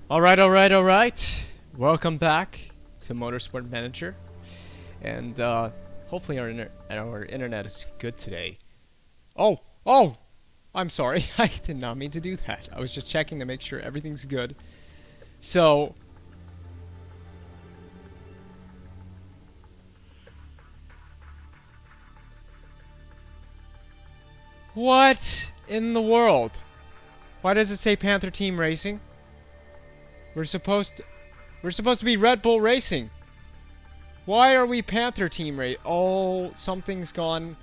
Alright. Welcome back to Motorsport Manager. And hopefully our internet is good today. Oh! I'm sorry. I did not mean to do that. I was just checking to make sure everything's good. So, what in the world? Why does it say Panther Team Racing? We're supposed to be Red Bull Racing. Why are we Panther Team Race? Oh, something's gone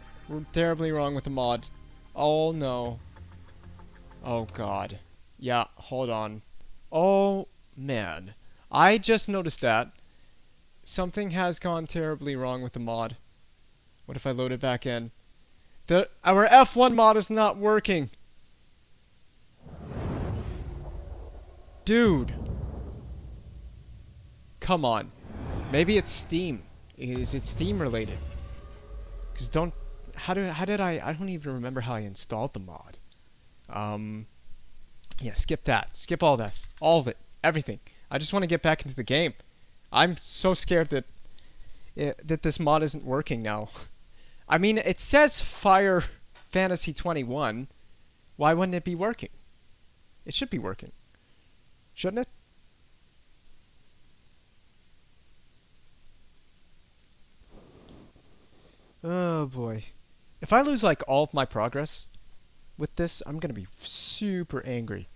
terribly wrong with the mod. Oh no. Oh god. Yeah, hold on. Oh man. I just noticed that something has gone terribly wrong with the mod. What if I load it back in? Our F1 mod is not working. Dude. Come on. Maybe it's Steam. Is it Steam related? Cause how did I don't even remember how I installed the mod. Yeah, skip that. Skip all this. All of it. Everything. I just want to get back into the game. I'm so scared that this mod isn't working now. I mean, it says Fire Fantasy 21. Why wouldn't it be working? It should be working. Shouldn't it? Oh boy. If I lose like all of my progress with this, I'm gonna be super angry.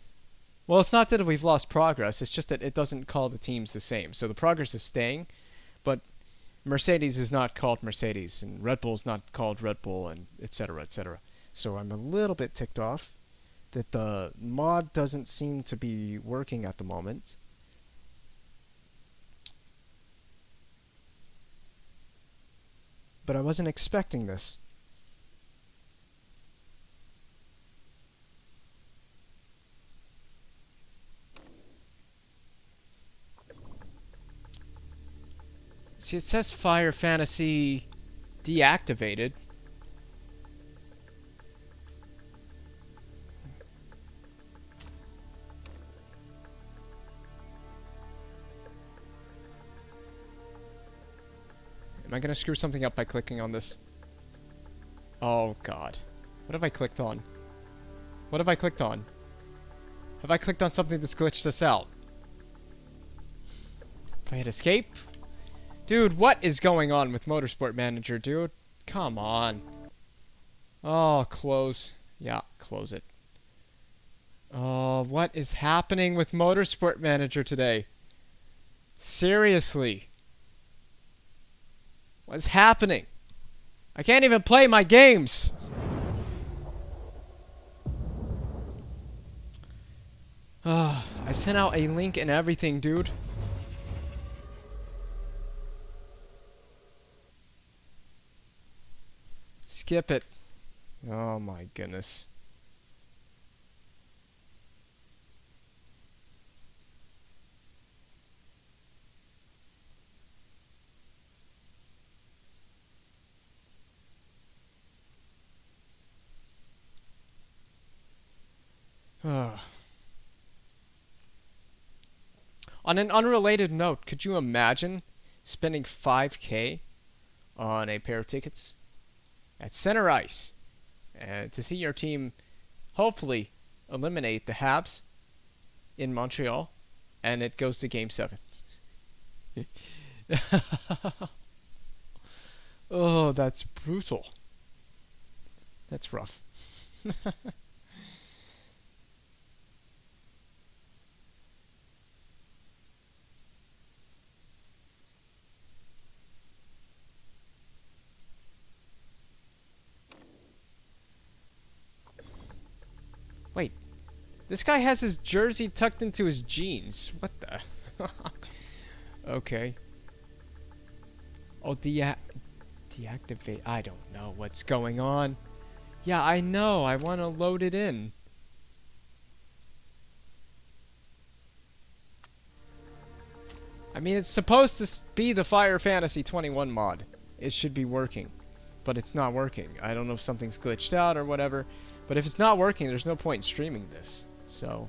Well, it's not that we've lost progress, it's just that it doesn't call the teams the same. So the progress is staying, but Mercedes is not called Mercedes, and Red Bull is not called Red Bull, and etc. etc. So I'm a little bit ticked off that the mod doesn't seem to be working at the moment. But I wasn't expecting this. See, it says Fire Fantasy deactivated. Am I gonna screw something up by clicking on this? Oh god. What have I clicked on? What have I clicked on? Have I clicked on something that's glitched us out? If I hit escape? Dude, what is going on with Motorsport Manager, dude? Come on. Oh, close. Yeah, close it. Oh, what is happening with Motorsport Manager today? Seriously. What's happening? I can't even play my games. I sent out a link and everything, dude. Skip it. Oh my goodness. On an unrelated note, could you imagine spending 5K on a pair of tickets at center ice and to see your team hopefully eliminate the Habs in Montreal, and it goes to Game 7? Oh, that's brutal. That's rough. Wait, this guy has his jersey tucked into his jeans. What the? Okay. Oh, deactivate. I don't know what's going on. Yeah, I know. I want to load it in. I mean, it's supposed to be the Fire Fantasy 21 mod. It should be working. But it's not working. I don't know if something's glitched out or whatever. But if it's not working, there's no point in streaming this. So,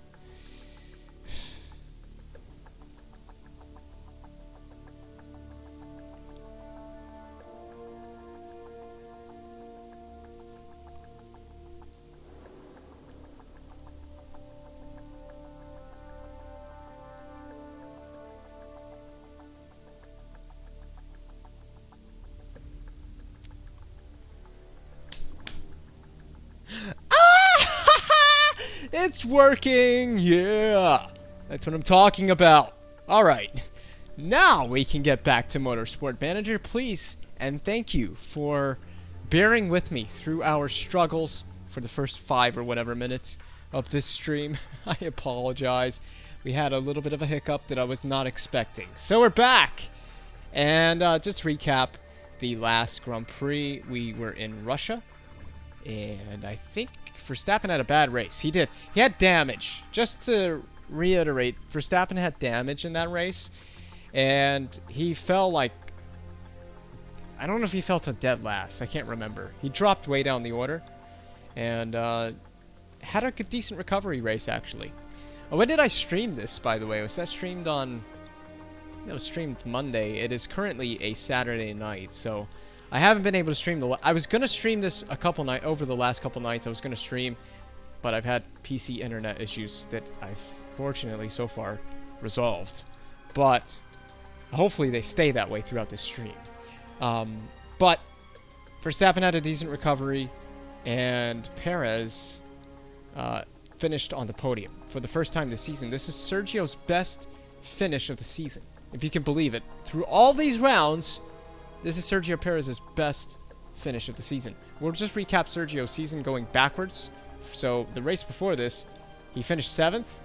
It's working! Yeah! That's what I'm talking about. Alright. Now we can get back to Motorsport Manager, please. And thank you for bearing with me through our struggles for the first 5 or whatever minutes of this stream. I apologize. We had a little bit of a hiccup that I was not expecting. So we're back! And just to recap, the last Grand Prix, we were in Russia. And I think Verstappen had a bad race. He did. He had damage. Just to reiterate, Verstappen had damage in that race. And he fell like... I don't know if he fell to dead last. I can't remember. He dropped way down the order. And had a decent recovery race, actually. Oh, when did I stream this, by the way? Was that streamed on... It was streamed Monday. It is currently a Saturday night, so... I haven't been able to stream I was going to stream this over the last couple nights. I was going to stream, but I've had PC internet issues that I've fortunately so far resolved. But hopefully they stay that way throughout this stream. But Verstappen had a decent recovery, and Perez finished on the podium for the first time this season. This is Sergio's best finish of the season, if you can believe it. Through all these rounds, this is Sergio Perez's best finish of the season. We'll just recap Sergio's season going backwards. So the race before this, he finished 7th.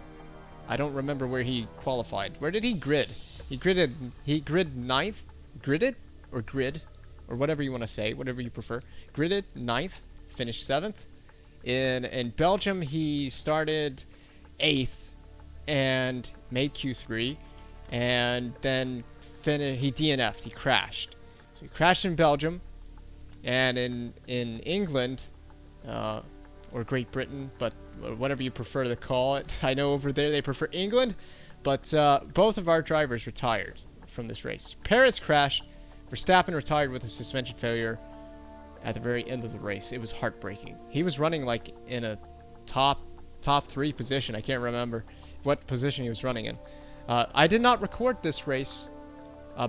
I don't remember where he qualified. Where did he grid? He grid 9th? Gridded? Or grid? Or whatever you want to say, whatever you prefer. Gridded 9th, finished 7th. In Belgium, he started 8th and made Q3. And then he DNF'd, he crashed. So he crashed in Belgium, and in England, or Great Britain, but whatever you prefer to call it. I know over there they prefer England, but both of our drivers retired from this race. Perez crashed, Verstappen retired with a suspension failure at the very end of the race. It was heartbreaking. He was running like in a top 3 position. I can't remember what position he was running in. I did not record this race,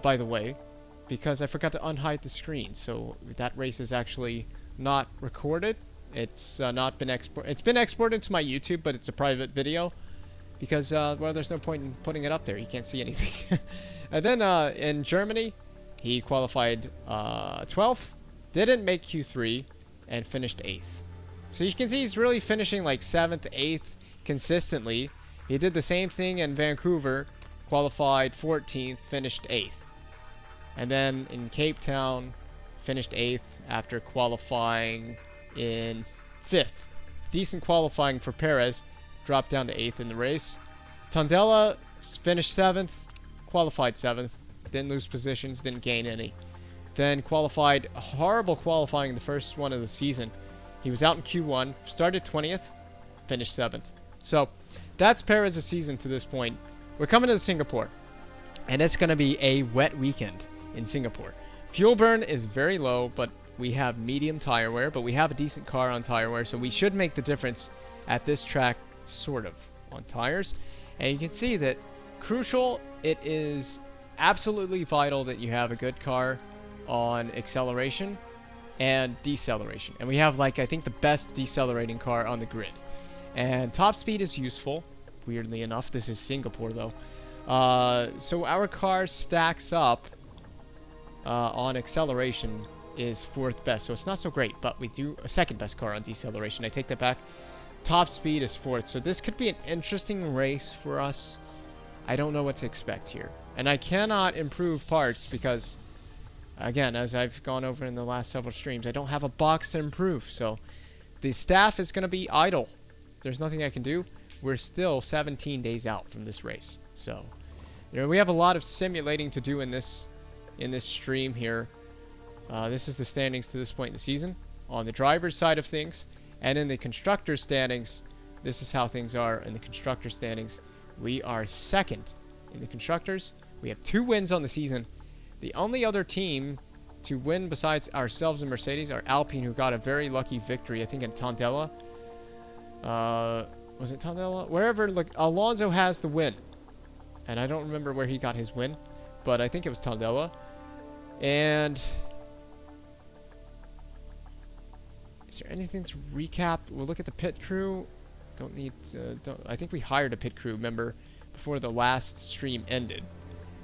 by the way, because I forgot to unhide the screen. So that race is actually not recorded. It's not been exported. It's been exported to my YouTube, but it's a private video because, well, there's no point in putting it up there. You can't see anything. And then in Germany, he qualified 12th, didn't make Q3, and finished 8th. So you can see he's really finishing like 7th, 8th consistently. He did the same thing in Vancouver, qualified 14th, finished 8th. And then in Cape Town, finished 8th after qualifying in 5th. Decent qualifying for Perez, dropped down to 8th in the race. Tondela finished 7th, qualified 7th, didn't lose positions, didn't gain any. Then qualified, horrible qualifying in the first one of the season. He was out in Q1, started 20th, finished 7th. So, that's Perez's season to this point. We're coming to Singapore, and it's going to be a wet weekend in Singapore. Fuel burn is very low, but we have medium tire wear, but we have a decent car on tire wear, so we should make the difference at this track, sort of, on tires. And you can see that crucial, it is absolutely vital that you have a good car on acceleration and deceleration. And we have, like, I think the best decelerating car on the grid. And top speed is useful, weirdly enough. This is Singapore, though. So our car stacks up on acceleration is 4th best, so it's not so great, but we do a 2nd best car on deceleration. I take that back. Top speed is 4th, so this could be an interesting race for us. I don't know what to expect here. And I cannot improve parts because, again, as I've gone over in the last several streams, I don't have a box to improve, so the staff is going to be idle. There's nothing I can do. We're still 17 days out from this race, so we have a lot of simulating to do in this stream here. This is the standings to this point in the season on the driver's side of things, and in the constructor's standings, this is how things are in the constructor standings. We are 2nd in the constructors. We have 2 wins on the season. The only other team to win besides ourselves and Mercedes are Alpine, who got a very lucky victory, I think in Tondela. Was it Tondela? Wherever, look, Alonso has the win. And I don't remember where he got his win, but I think it was Tondela. And is there anything to recap? We'll look at the pit crew. Don't need. I think we hired a pit crew member before the last stream ended,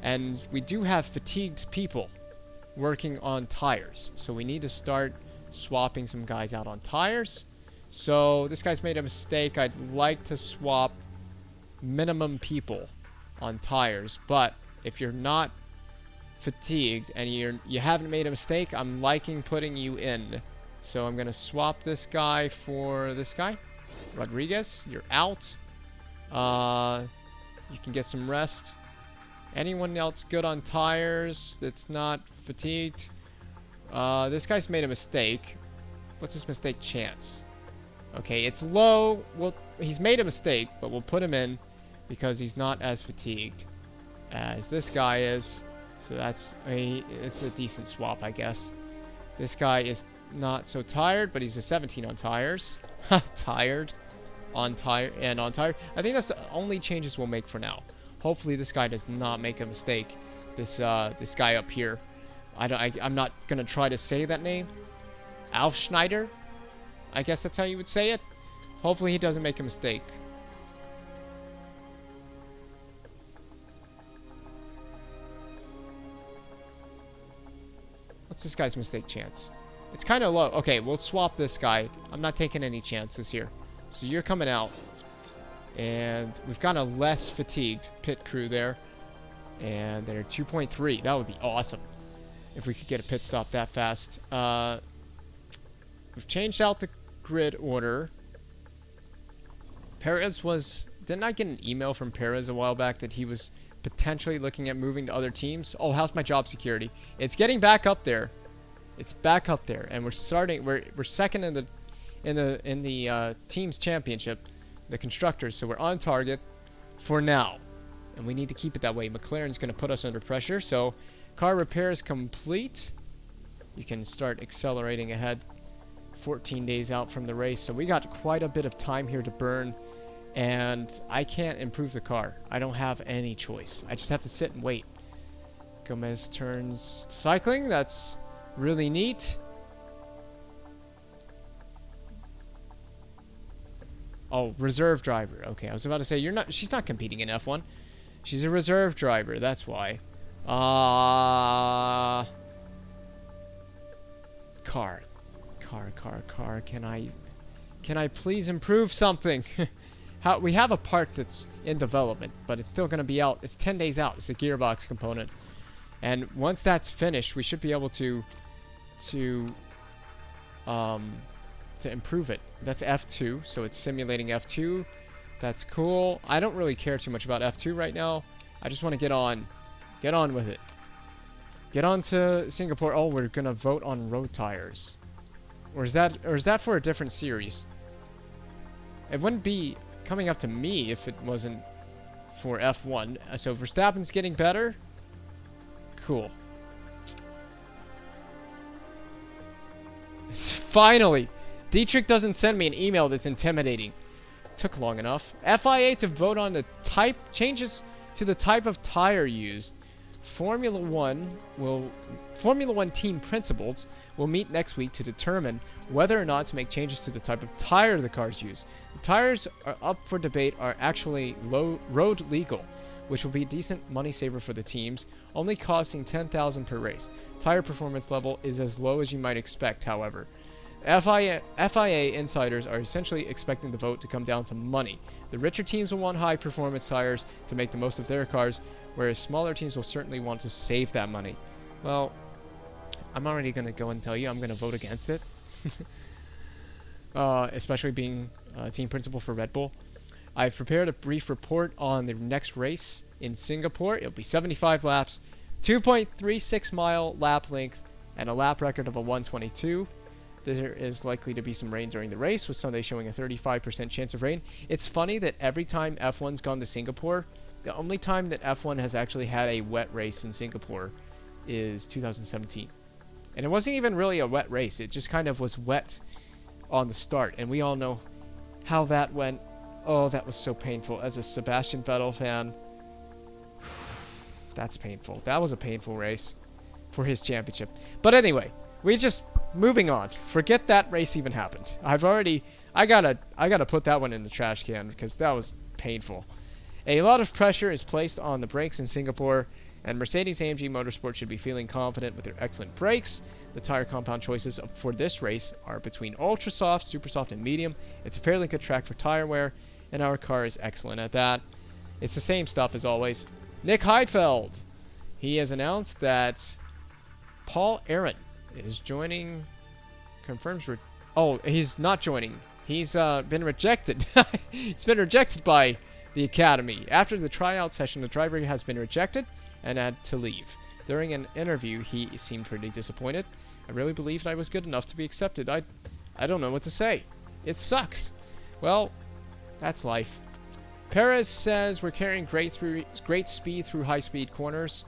and we do have fatigued people working on tires. So we need to start swapping some guys out on tires. So this guy's made a mistake. I'd like to swap minimum people on tires, but if you're not fatigued and you haven't made a mistake, I'm liking putting you in. So I'm gonna swap this guy for this guy, Rodriguez. You're out. You can get some rest. Anyone else good on tires that's not fatigued? This guy's made a mistake. What's his mistake chance? Okay, it's low. Well, he's made a mistake, but we'll put him in because he's not as fatigued as this guy is. So it's a decent swap, I guess. This guy is not so tired, but he's a 17 on tires. Tired. On tire. I think that's the only changes we'll make for now. Hopefully this guy does not make a mistake. This guy up here. I'm not gonna try to say that name. Alf Schneider? I guess that's how you would say it. Hopefully he doesn't make a mistake. What's this guy's mistake chance? It's kind of low. Okay, we'll swap this guy. I'm not taking any chances here. So you're coming out. And we've got a less fatigued pit crew there. And they're 2.3. That would be awesome if we could get a pit stop that fast. We've changed out the grid order. Perez was... Didn't I get an email from Perez a while back that he was potentially looking at moving to other teams? Oh, how's my job security? It's getting back up there. It's back up there, and we're second in the team's championship, the constructors. So we're on target for now, and we need to keep it that way. McLaren's going to put us under pressure. So car repair is complete. You can start accelerating ahead. 14 days out from the race, so we got quite a bit of time here to burn. And I can't improve the car. I don't have any choice. I just have to sit and wait. Gomez turns to cycling. That's really neat. Oh, reserve driver. Okay, I was about to say she's not competing in F1. She's a reserve driver. That's why. Car. Can I please improve something? We have a part that's in development, but it's still going to be out. It's 10 days out. It's a gearbox component. And once that's finished, we should be able to improve it. That's F2, so it's simulating F2. That's cool. I don't really care too much about F2 right now. I just want to get on with it. Get on to Singapore. Oh, we're going to vote on road tires. Or is that for a different series? It wouldn't be coming up to me if it wasn't for F1. So Verstappen's getting better. Cool. Finally! Dietrich doesn't send me an email that's intimidating. Took long enough. FIA to vote on the changes to the type of tire used. Formula One team principals will meet next week to determine whether or not to make changes to the type of tire the cars use. The tires are up for debate are actually road legal, which will be a decent money saver for the teams, only costing $10,000 per race. Tire performance level is as low as you might expect, however. FIA insiders are essentially expecting the vote to come down to money. The richer teams will want high-performance tires to make the most of their cars, whereas smaller teams will certainly want to save that money. Well, I'm already going to go and tell you I'm going to vote against it. Especially being team principal for Red Bull. I've prepared a brief report on the next race in Singapore. It'll be 75 laps, 2.36 mile lap length, and a lap record of a 1:22. There is likely to be some rain during the race, with Sunday showing a 35% chance of rain. It's funny that every time F1's gone to Singapore, the only time that F1 has actually had a wet race in Singapore is 2017. And it wasn't even really a wet race. It just kind of was wet on the start. And we all know how that went. Oh, that was so painful. As a Sebastian Vettel fan, that's painful. That was a painful race for his championship. But anyway, moving on. Forget that race even happened. I've already I gotta put that one in the trash can because that was painful. A lot of pressure is placed on the brakes in Singapore, and Mercedes-AMG Motorsport should be feeling confident with their excellent brakes. The tire compound choices for this race are between ultra soft, super soft, and medium. It's a fairly good track for tire wear, and our car is excellent at that. It's the same stuff as always. Nick Heidfeld. He has announced that Paul Aaron is joining. He's not joining. He's been rejected. He's been rejected by the Academy. After the tryout session, the driver has been rejected and had to leave. During an interview, he seemed pretty disappointed. I really believed I was good enough to be accepted. I don't know what to say. It sucks. Well, that's life. Perez says we're carrying great speed through high-speed corners.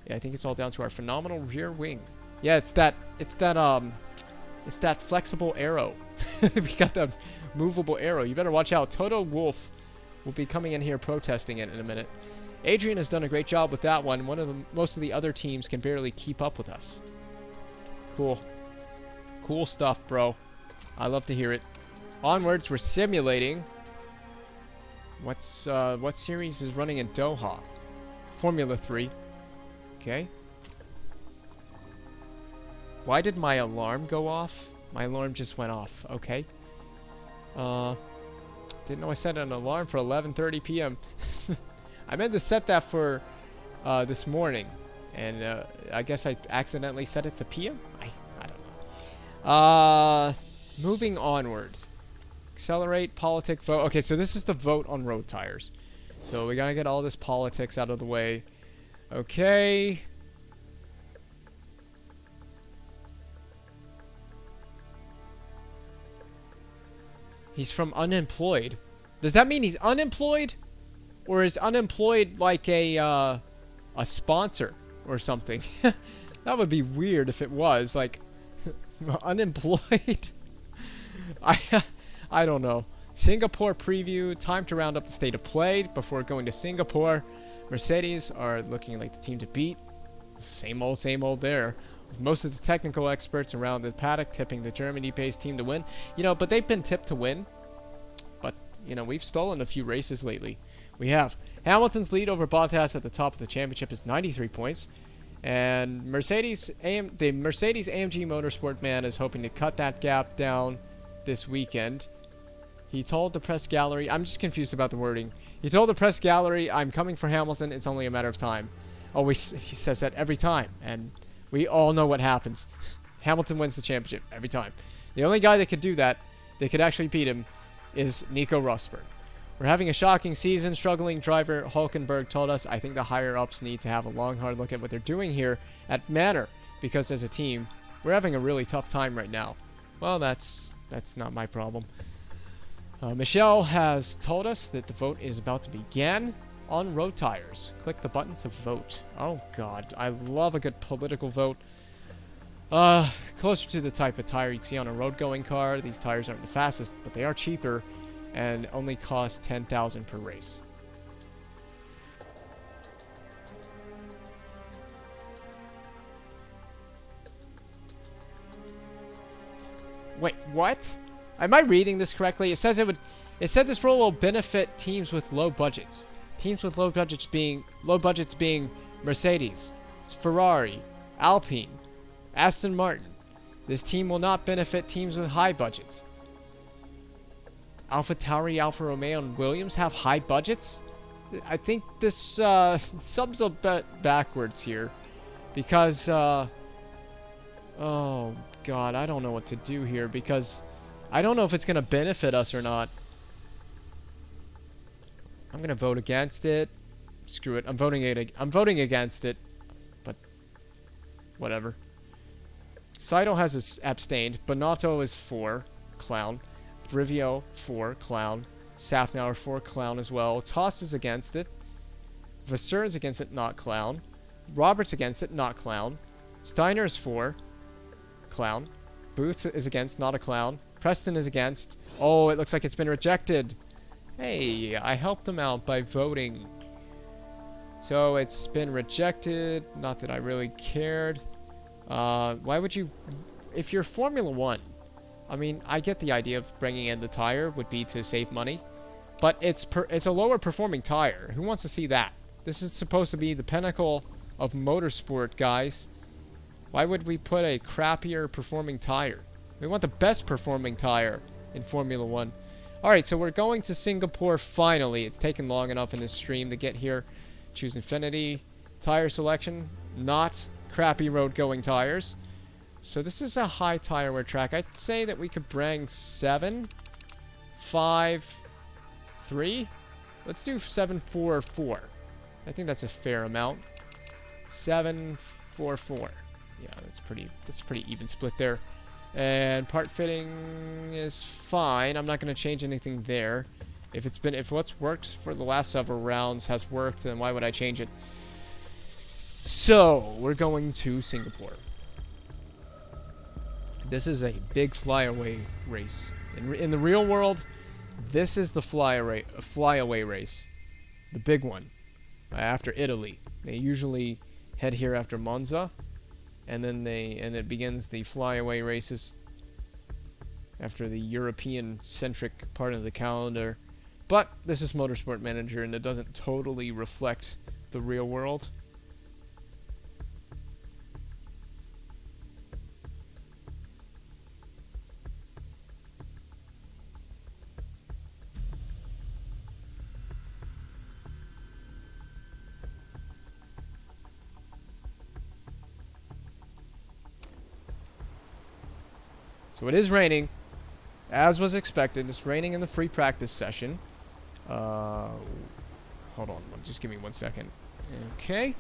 Yeah, I think it's all down to our phenomenal rear wing. Yeah, it's that flexible arrow. We got that movable arrow. You better watch out. Toto Wolff will be coming in here protesting it in a minute. Adrian has done a great job with that one. Most of the other teams can barely keep up with us. Cool. Cool stuff, bro. I love to hear it. Onwards, we're simulating. What series is running in Doha? Formula 3. Okay. Why did my alarm go off? My alarm just went off. Okay. Didn't know I set an alarm for 11:30 p.m. I meant to set that for this morning, and I guess I accidentally set it to p.m. I don't know. Moving onwards. Accelerate, politic, vote. Okay, so this is the vote on road tires. So we gotta get all this politics out of the way. Okay. He's from unemployed. Does that mean he's unemployed? Or is unemployed like a sponsor or something? That would be weird if it was. Like, unemployed? I don't know. Singapore preview. Time to round up the state of play before going to Singapore. Mercedes are looking like the team to beat. Same old there. With most of the technical experts around the paddock tipping the Germany-based team to win. You know, but they've been tipped to win. But, you know, we've stolen a few races lately. We have. Hamilton's lead over Bottas at the top of the championship is 93 points. And the Mercedes-AMG Motorsport man is hoping to cut that gap down this weekend. He told the press gallery, I'm just confused about the wording. He told the press gallery, I'm coming for Hamilton, it's only a matter of time. Always, he says that every time, and we all know what happens. Hamilton wins the championship every time. The only guy that could do that, that could actually beat him, is Nico Rosberg. We're having a shocking season. Struggling driver Hulkenberg told us, I think the higher-ups need to have a long, hard look at what they're doing here at Manor, because as a team, we're having a really tough time right now. Well, that's not my problem. Michelle has told us that the vote is about to begin on road tires. Click the button to vote. Oh, God. I love a good political vote. Closer to the type of tire you'd see on a road-going car. These tires aren't the fastest, but they are cheaper and only cost $10,000 per race. Wait, what? Am I reading this correctly? It says it said this rule will benefit teams with low budgets. Teams with low budgets being Mercedes, Ferrari, Alpine, Aston Martin. This team will not benefit teams with high budgets. AlphaTauri, Alfa Romeo, and Williams have high budgets? I think this sums a bit backwards here. Because, oh, God, I don't know what to do here. Because I don't know if it's going to benefit us or not. I'm going to vote against it. Screw it. I'm voting against it. But, whatever. Seidel has abstained. Bonotto is for. Clown. Brivio, for, clown. Safnauer, for, clown as well. Toss is against it. Vasseur is against it, not clown. Roberts against it, not clown. Steiner is for, clown. Booth is against, not a clown. Preston is against. Oh, it looks like it's been rejected. Hey, I helped him out by voting. So it's been rejected. Not that I really cared. Why would you... If you're Formula 1... I mean, I get the idea of bringing in the tire would be to save money, but it's a lower performing tire. Who wants to see that? This is supposed to be the pinnacle of motorsport, guys. Why would we put a crappier performing tire? We want the best performing tire in Formula 1. Alright, so we're going to Singapore finally. It's taken long enough in this stream to get here. Choose Infinity. Tire selection. Not crappy road going tires. So this is a high tire wear track. I'd say that we could bring 7, 5, 3. Let's do 7, 4, 4. I think that's a fair amount. 7, 4, 4. Yeah, that's pretty even split there. And part fitting is fine. I'm not going to change anything there. If what's worked for the last several rounds has worked, then why would I change it? So, we're going to Singapore. This is a big flyaway race. In the real world, this is the flyaway race. The big one. After Italy. They usually head here after Monza. And then it begins the flyaway races after the European-centric part of the calendar. But this is Motorsport Manager, and it doesn't totally reflect the real world. So it is raining, as was expected. It's raining in the free practice session. Hold on, just give me 1 second. Okay.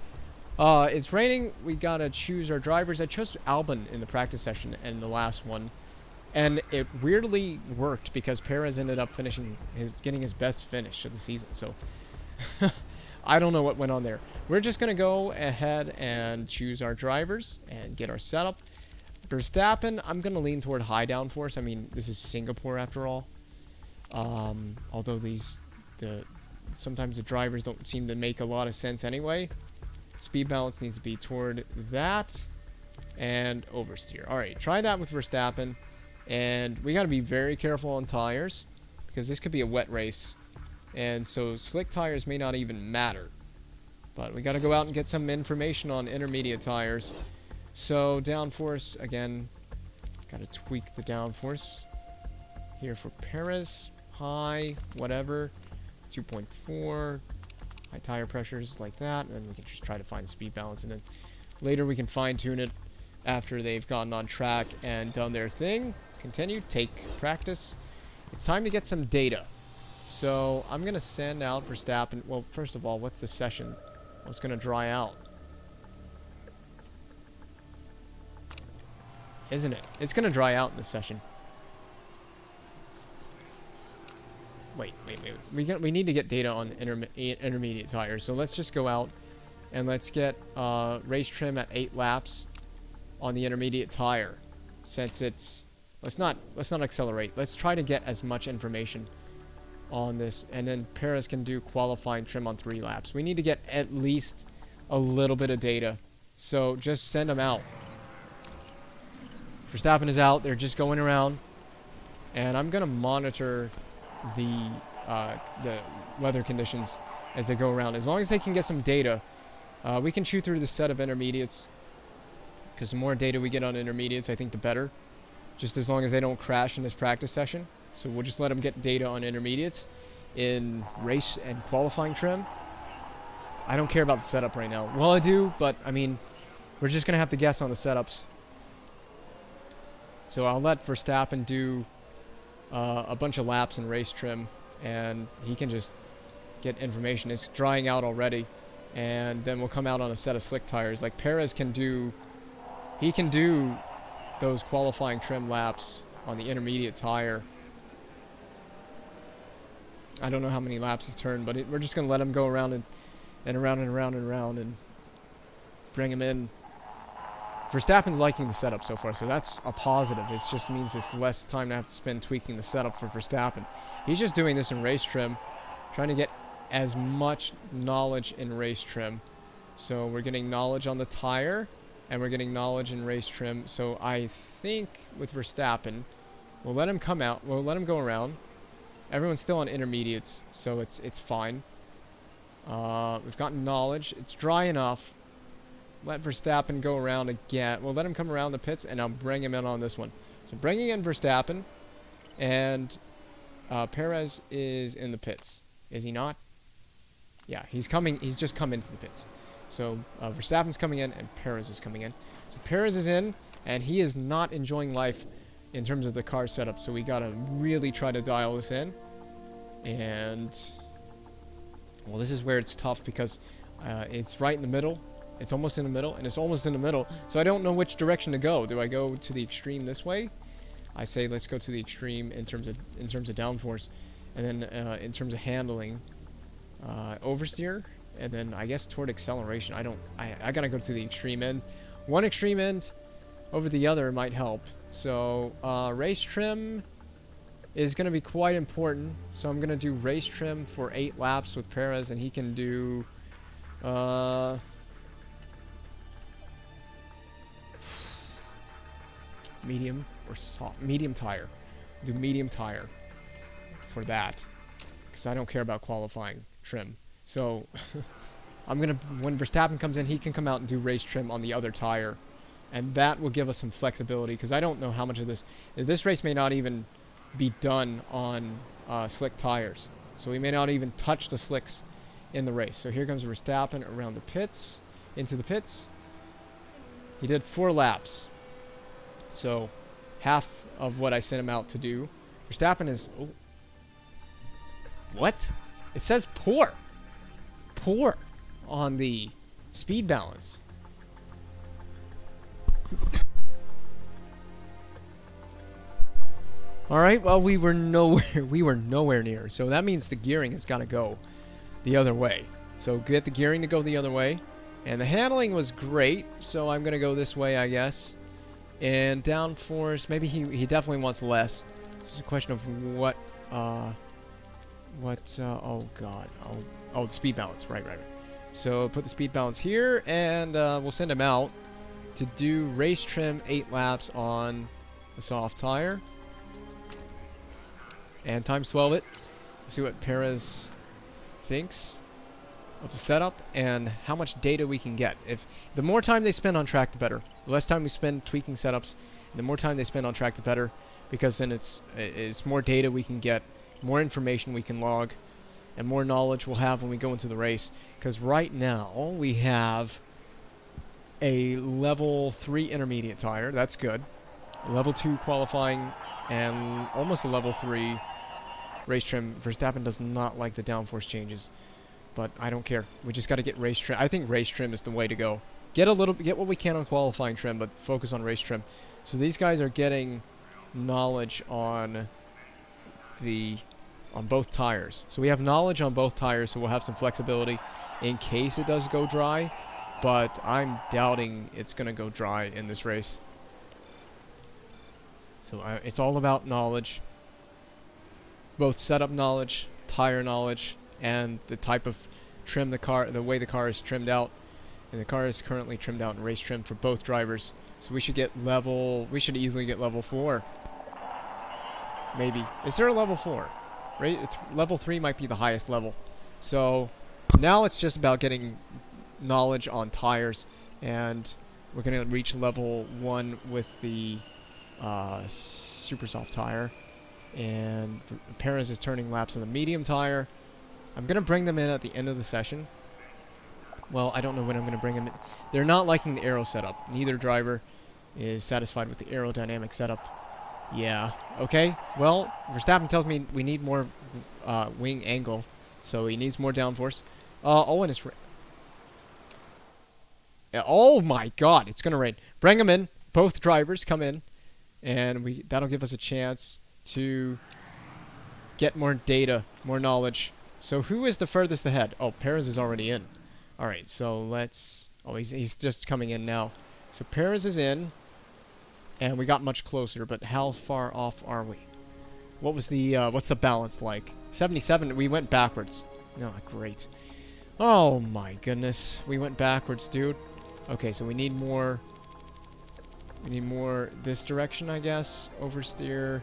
It's raining. We gotta choose our drivers. I chose Albon in the practice session and the last one, and it weirdly worked because Perez ended up getting his best finish of the season. So I don't know what went on there. We're just gonna go ahead and choose our drivers and get our setup. Verstappen, I'm going to lean toward high downforce. I mean, this is Singapore after all. Although sometimes the drivers don't seem to make a lot of sense anyway. Speed balance needs to be toward that and oversteer. Alright, try that with Verstappen. And we got to be very careful on tires because this could be a wet race. And so slick tires may not even matter. But we got to go out and get some information on intermediate tires. So, downforce, again, gotta tweak the downforce. Here for Perez, high, whatever, 2.4, high tire pressures like that, and then we can just try to find speed balance, and then later we can fine-tune it after they've gotten on track and done their thing. Continue, take practice. It's time to get some data. So, I'm gonna send out Verstappen. Well, first of all, what's the session? Well, it's gonna dry out. Isn't it? It's going to dry out in this session. Wait. We need to get data on intermediate tires. So let's just go out and let's get race trim at 8 laps on the intermediate tire. Since it's let's not accelerate. Let's try to get as much information on this, and then Perez can do qualifying trim on 3 laps. We need to get at least a little bit of data. So just send them out. Verstappen is out. They're just going around, and I'm gonna monitor the weather conditions as they go around. As long as they can get some data, we can chew through the set of intermediates. Because the more data we get on intermediates, I think the better. Just as long as they don't crash in this practice session. So we'll just let them get data on intermediates in race and qualifying trim. I don't care about the setup right now. Well, I do, but I mean, we're just gonna have to guess on the setups. So I'll let Verstappen do a bunch of laps in race trim, and he can just get information. It's drying out already, and then we'll come out on a set of slick tires. Like Perez can do those qualifying trim laps on the intermediate tire. I don't know how many laps it's turned, but we're just going to let him go around and around and around and around and bring him in. Verstappen's liking the setup so far, so that's a positive. It just means it's less time to have to spend tweaking the setup for Verstappen. He's just doing this in race trim, trying to get as much knowledge in race trim. So we're getting knowledge on the tire, and we're getting knowledge in race trim. So I think with Verstappen, We'll let him come out. We'll let him go around. Everyone's still on intermediates, so it's fine. We've gotten knowledge. It's dry enough. Let Verstappen go around again. We'll let him come around the pits, and I'll bring him in on this one. So bringing in Verstappen, and Perez is in the pits. Is he not? Yeah, he's coming. He's just come into the pits. So Verstappen's coming in, and Perez is coming in. So Perez is in, and he is not enjoying life in terms of the car setup. So we gotta really try to dial this in. And well, this is where it's tough because it's right in the middle. It's almost in the middle, and it's almost in the middle. So I don't know which direction to go. Do I go to the extreme this way? I say let's go to the extreme in terms of downforce, and then in terms of handling, oversteer, and then I guess toward acceleration. I gotta go to the extreme end. One extreme end over the other might help. So race trim is gonna be quite important. So I'm gonna do race trim for 8 laps with Perez, and he can do medium or soft, medium tire. Do medium tire for that, because I don't care about qualifying trim. So I'm gonna, when Verstappen comes in, he can come out and do race trim on the other tire, and that will give us some flexibility, because I don't know how much of this race may not even be done on slick tires, so we may not even touch the slicks in the race. So here comes Verstappen around the pits, into the pits. He did 4 laps. So, half of what I sent him out to do. Verstappen is... Oh. What? It says poor. Poor on the speed balance. Alright, well, we were nowhere near. So that means the gearing has got to go the other way. So get the gearing to go the other way. And the handling was great, so I'm going to go this way, I guess. And downforce, maybe he definitely wants less. It's just a question of what, oh god, the speed balance, right. So put the speed balance here, and we'll send him out to do race trim 8 laps on the soft tire. And times 12 it. See what Perez thinks of the setup and how much data we can get. If the more time they spend on track, the better. The less time we spend tweaking setups, the more time they spend on track, the better, because then it's more data we can get, more information we can log, and more knowledge we'll have when we go into the race. Because right now we have a level 3 intermediate tire. That's good. A level 2 qualifying and almost a level 3 race trim. Verstappen does not like the downforce changes, but I don't care. We just got to get race trim. I think race trim is the way to go. Get what we can on qualifying trim, but focus on race trim. So these guys are getting knowledge on both tires. So we have knowledge on both tires, so we'll have some flexibility in case it does go dry, but I'm doubting it's going to go dry in this race. So it's all about knowledge, both setup knowledge, tire knowledge, and the type of trim the way the car is trimmed out. And the car is currently trimmed out in race trim for both drivers. So we should easily get level 4. Maybe. Is there a level 4? Level 3 might be the highest level. So now it's just about getting knowledge on tires, and we're going to reach level 1 with the super soft tire. And Perez is turning laps on the medium tire. I'm going to bring them in at the end of the session. Well, I don't know when I'm going to bring them in. They're not liking the aero setup. Neither driver is satisfied with the aerodynamic setup. Yeah. Okay. Well, Verstappen tells me we need more wing angle, so he needs more downforce. Owen is... Oh my god, it's going to rain. Bring them in. Both drivers come in, and that'll give us a chance to get more data, more knowledge. So who is the furthest ahead? Oh, Perez is already in. Alright, so let's... Oh, he's just coming in now. So Perez is in, and we got much closer, but how far off are we? What's the balance like? 77, we went backwards. Oh, great. Oh my goodness, we went backwards, dude. Okay, so we need more... We need more this direction, I guess. Oversteer.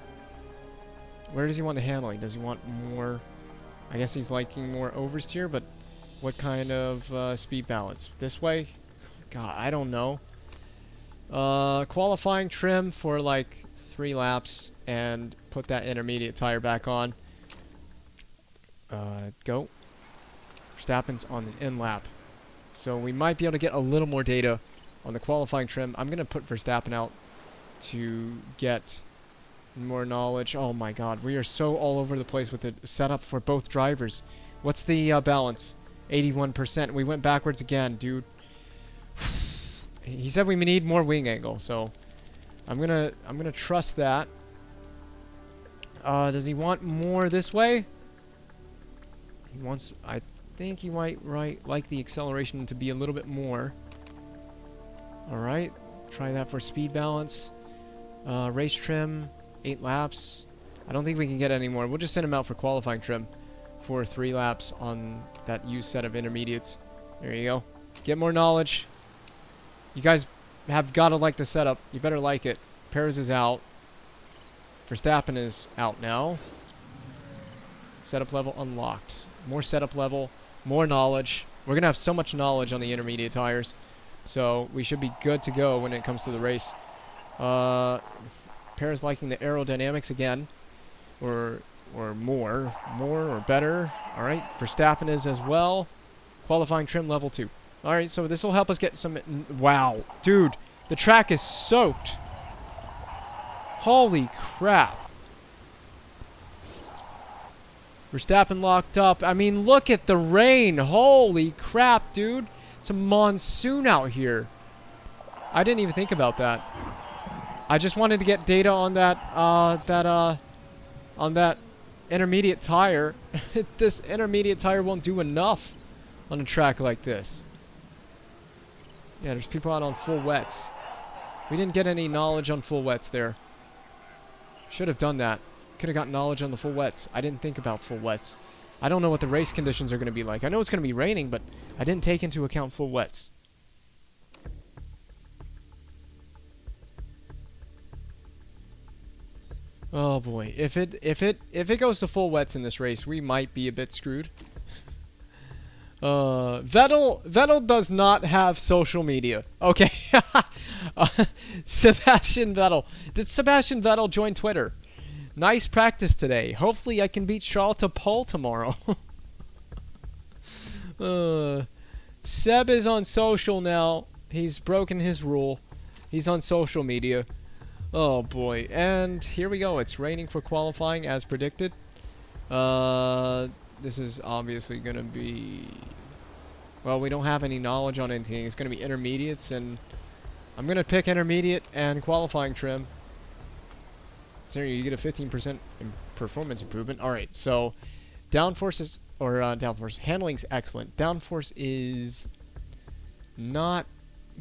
Where does he want the handling? Does he want more? I guess he's liking more oversteer, but what kind of speed balance? This way? God, I don't know. Qualifying trim for like 3 laps and put that intermediate tire back on. Go. Verstappen's on an in lap. So we might be able to get a little more data on the qualifying trim. I'm going to put Verstappen out to get more knowledge. Oh my god, we are so all over the place with the setup for both drivers. What's the balance? 81%. We went backwards again, dude. He said we need more wing angle, so I'm gonna trust that. Does he want more this way? He wants. I think he might like the acceleration to be a little bit more. All right, try that for speed balance. Race trim, 8 laps. I don't think we can get any more. We'll just send him out for qualifying trim for 3 laps on that used set of intermediates. There you go. Get more knowledge. You guys have got to like the setup. You better like it. Perez is out. Verstappen is out now. Setup level unlocked. More setup level. More knowledge. We're going to have so much knowledge on the intermediate tires. So we should be good to go when it comes to the race. Perez liking the aerodynamics again. Or more or better. All right. Verstappen is as well. Qualifying trim level 2. All right, so this will help us get some... Wow. Dude, the track is soaked. Holy crap. Verstappen locked up. I mean, look at the rain. Holy crap, dude. It's a monsoon out here. I didn't even think about that. I just wanted to get data on that, on that intermediate tire. This intermediate tire won't do enough on a track like this. Yeah, there's people out on full wets. We didn't get any knowledge on full wets there. Should have done that. Could have got knowledge on the full wets. I didn't think about full wets. I don't know what the race conditions are going to be like. I know it's going to be raining, but I didn't take into account full wets. Oh boy, if it goes to full wets in this race, we might be a bit screwed. Vettel does not have social media. Okay. Sebastian Vettel. Did Sebastian Vettel join Twitter? Nice practice today. Hopefully I can beat Charles to pole tomorrow. Seb is on social now. He's broken his rule. He's on social media. Oh boy. And here we go. It's raining for qualifying as predicted. This is obviously going to be... Well, we don't have any knowledge on anything. It's going to be intermediates, and I'm going to pick intermediate and qualifying trim. So you get a 15% performance improvement. All right, so downforce is... Or downforce. Handling's excellent. Downforce is not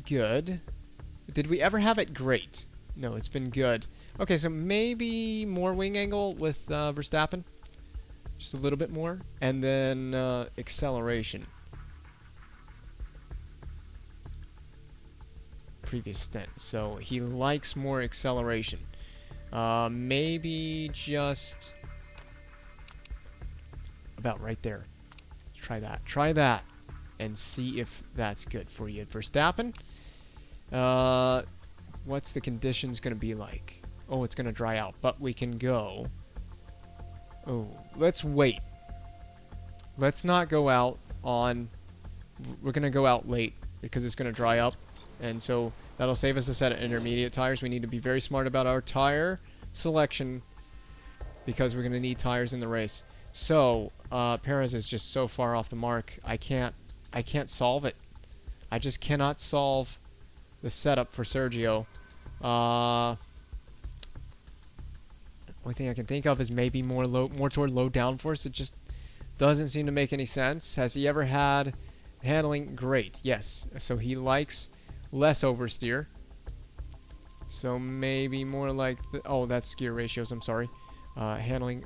good. Did we ever have it great? No, it's been good. Okay, so maybe more wing angle with Verstappen. Just a little bit more. And then acceleration. Previous stint. So he likes more acceleration. Maybe just about right there. Try that. Try that. And see if that's good for you. Verstappen. What's the conditions going to be like? Oh, it's going to dry out. But we can go... Oh, let's wait. Let's not go out on... We're going to go out late because it's going to dry up. And so that'll save us a set of intermediate tires. We need to be very smart about our tire selection because we're going to need tires in the race. So, Perez is just so far off the mark. I can't solve it. I just cannot solve the setup for Sergio. Only thing I can think of is maybe more toward low downforce. It just doesn't seem to make any sense. Has he ever had handling? Great, yes. So he likes less oversteer. So maybe more like oh, that's gear ratios. I'm sorry. Handling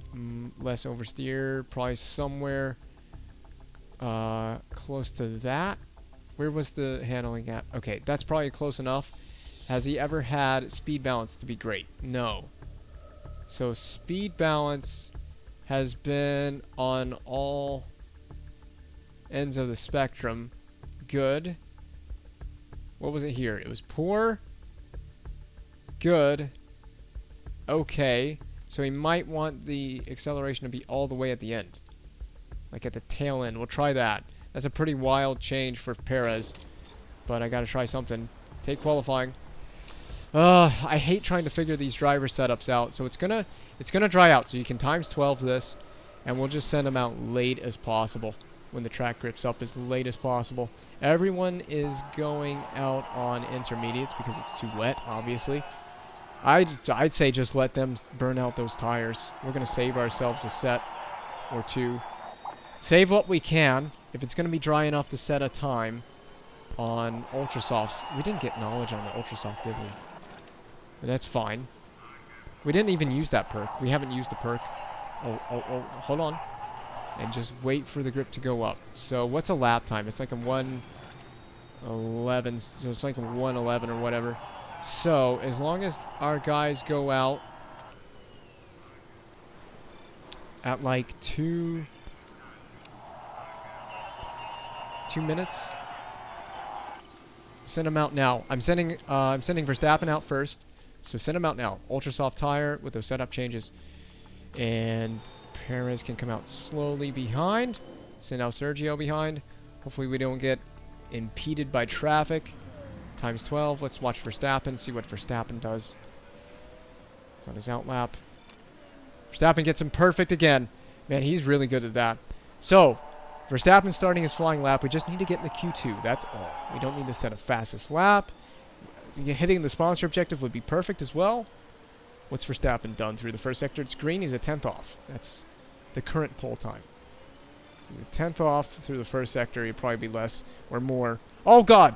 less oversteer, probably somewhere close to that. Where was the handling at? Okay, that's probably close enough. Has he ever had speed balance to be great? No. So speed balance has been on all ends of the spectrum. Good. What was it here? It was poor, good, okay. So he might want the acceleration to be all the way at the end, like at the tail end. We'll try that. That's a pretty wild change for Perez, but I gotta try something. Take qualifying. I hate trying to figure these driver setups out. So it's gonna dry out. So you can times 12 this, and we'll just send them out late as possible when the track grips up, as late as possible. Everyone is going out on intermediates because it's too wet, obviously. I'd say just let them burn out those tires. We're gonna save ourselves a set or two. Save what we can. If it's gonna be dry enough to set a time on Ultra Softs. We didn't get knowledge on the Ultra Soft, did we? But that's fine. We didn't even use that perk. We haven't used the perk. Oh, hold on. And just wait for the grip to go up. So what's a lap time? It's like a 1:11. So it's like a 1:11 or whatever. So as long as our guys go out at like 2 minutes. Send them out now. I'm sending Verstappen out first. So send him out now. Ultra soft tire with those setup changes. And Perez can come out slowly behind. Send out Sergio behind. Hopefully we don't get impeded by traffic. Times 12. Let's watch Verstappen. See what Verstappen does. He's on his out lap. Verstappen gets him perfect again. Man, he's really good at that. So, Verstappen starting his flying lap. We just need to get in the Q2. That's all. We don't need to set a fastest lap. Hitting the sponsor objective would be perfect as well. What's Verstappen done through the first sector? It's green. He's a 10th off. That's the current pole time. He's a 10th off through the first sector. He'd probably be less or more. Oh, God.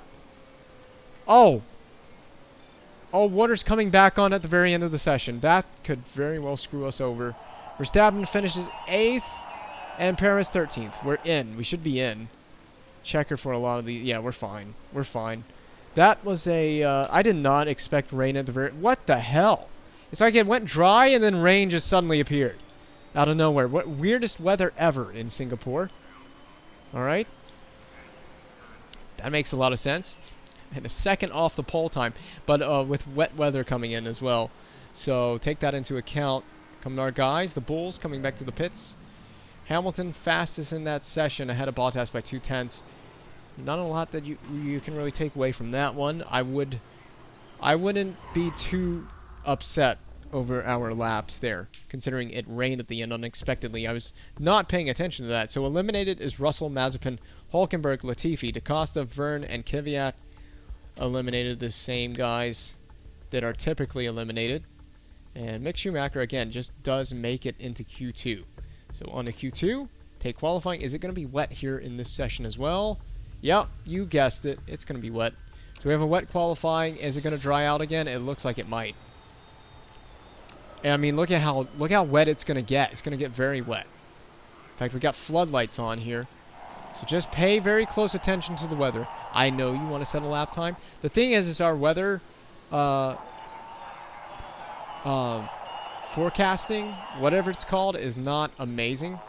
Oh. Oh, water's coming back on at the very end of the session. That could very well screw us over. Verstappen finishes 8th and Perez 13th. We're in. We should be in. Checker for a lot of the... Yeah, we're fine. We're fine. That was a... I did not expect rain at the very... What the hell? It's like it went dry and then rain just suddenly appeared. Out of nowhere. What weirdest weather ever in Singapore. Alright. That makes a lot of sense. And a second off the pole time. But with wet weather coming in as well. So take that into account. Coming our guys. The Bulls coming back to the pits. Hamilton fastest in that session ahead of Bottas by 2/10. Not a lot that you can really take away from that one. I wouldn't be too upset over our laps there, considering it rained at the end unexpectedly. I was not paying attention to that. So eliminated is Russell, Mazepin, Hulkenberg, Latifi, DaCosta, Verne, and Kvyat. Eliminated the same guys that are typically eliminated. And Mick Schumacher, again, just does make it into Q2. So on to Q2, take qualifying. Is it going to be wet here in this session as well? Yeah, you guessed it. It's going to be wet. So we have a wet qualifying. Is it going to dry out again? It looks like it might. And I mean, look how wet it's going to get. It's going to get very wet. In fact, we got floodlights on here. So just pay very close attention to the weather. I know you want to set a lap time. The thing is our weather forecasting, whatever it's called, is not amazing.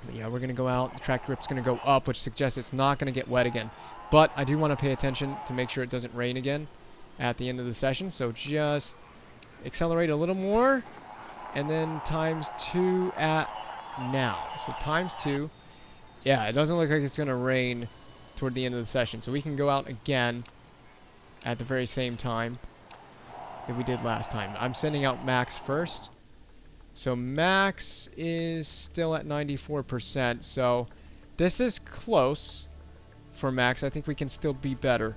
But yeah, we're going to go out. The track grip's going to go up, which suggests it's not going to get wet again. But I do want to pay attention to make sure it doesn't rain again at the end of the session. So just accelerate a little more. And then times 2 at now. So times 2. Yeah, it doesn't look like it's going to rain toward the end of the session. So we can go out again at the very same time that we did last time. I'm sending out Max first. So Max is still at 94%. So this is close for Max. I think we can still be better.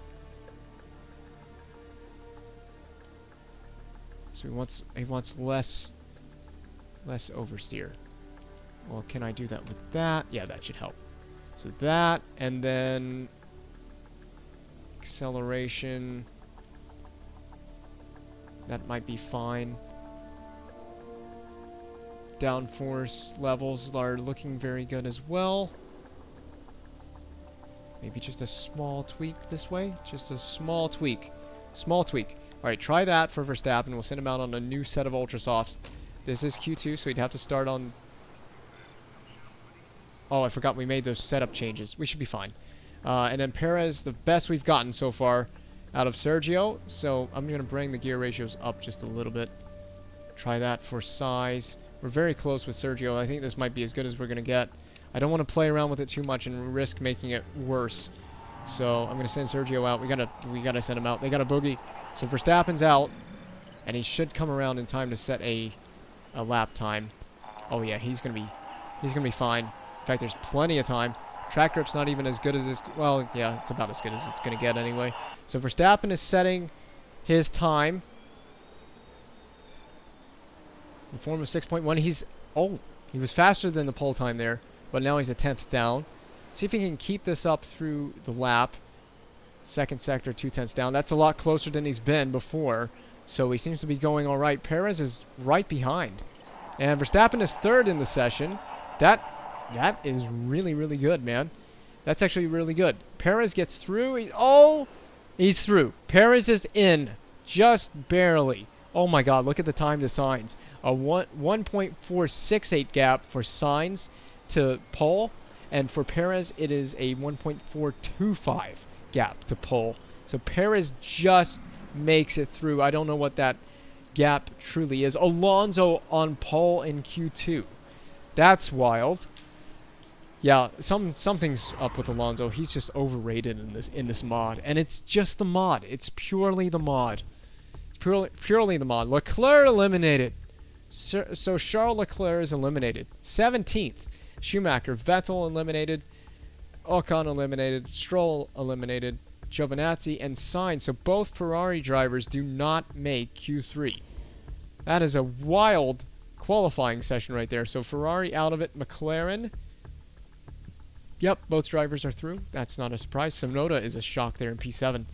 So he wants less oversteer. Well, can I do that with that? Yeah, that should help. So that, and then acceleration. That might be fine. Downforce levels are looking very good as well. Maybe just a small tweak this way. Just a small tweak. Small tweak. Alright, try that for Verstappen. We'll send him out on a new set of Ultra Softs. This is Q2, so he'd have to start on... Oh, I forgot we made those setup changes. We should be fine. And then Perez, the best we've gotten so far out of Sergio. So I'm going to bring the gear ratios up just a little bit. Try that for size. We're very close with Sergio. I think this might be as good as we're going to get. I don't want to play around with it too much and risk making it worse. So I'm going to send Sergio out. We gotta send him out. They got a boogie. So Verstappen's out, and he should come around in time to set a lap time. Oh yeah, he's gonna be fine. In fact, there's plenty of time. Track grip's not even as good as this. Well, yeah, it's about as good as it's gonna get anyway. So Verstappen is setting his time. In the form of 6.1. He was faster than the pole time there, but now he's a 10th down. See if he can keep this up through the lap. Second sector, 2/10 down. That's a lot closer than he's been before. So he seems to be going all right. Perez is right behind. And Verstappen is third in the session. That is really, really good, man. That's actually really good. Perez gets through. He's through. Perez is in. Just barely. Oh my god, look at the time to Sainz. A 1.468 gap for Sainz to pole. And for Perez, it is a 1.425 gap to pole. So Perez just makes it through. I don't know what that gap truly is. Alonso on pole in Q2. That's wild. Yeah, something's up with Alonso. He's just overrated in this mod. And it's just the mod. It's purely the mod. It's purely the mod. Leclerc eliminated. So Charles Leclerc is eliminated. 17th. Schumacher, Vettel eliminated, Ocon eliminated, Stroll eliminated, Giovinazzi, and Sainz. So both Ferrari drivers do not make Q3. That is a wild qualifying session right there. So Ferrari out of it, McLaren. Yep, both drivers are through. That's not a surprise. Sonoda is a shock there in P7.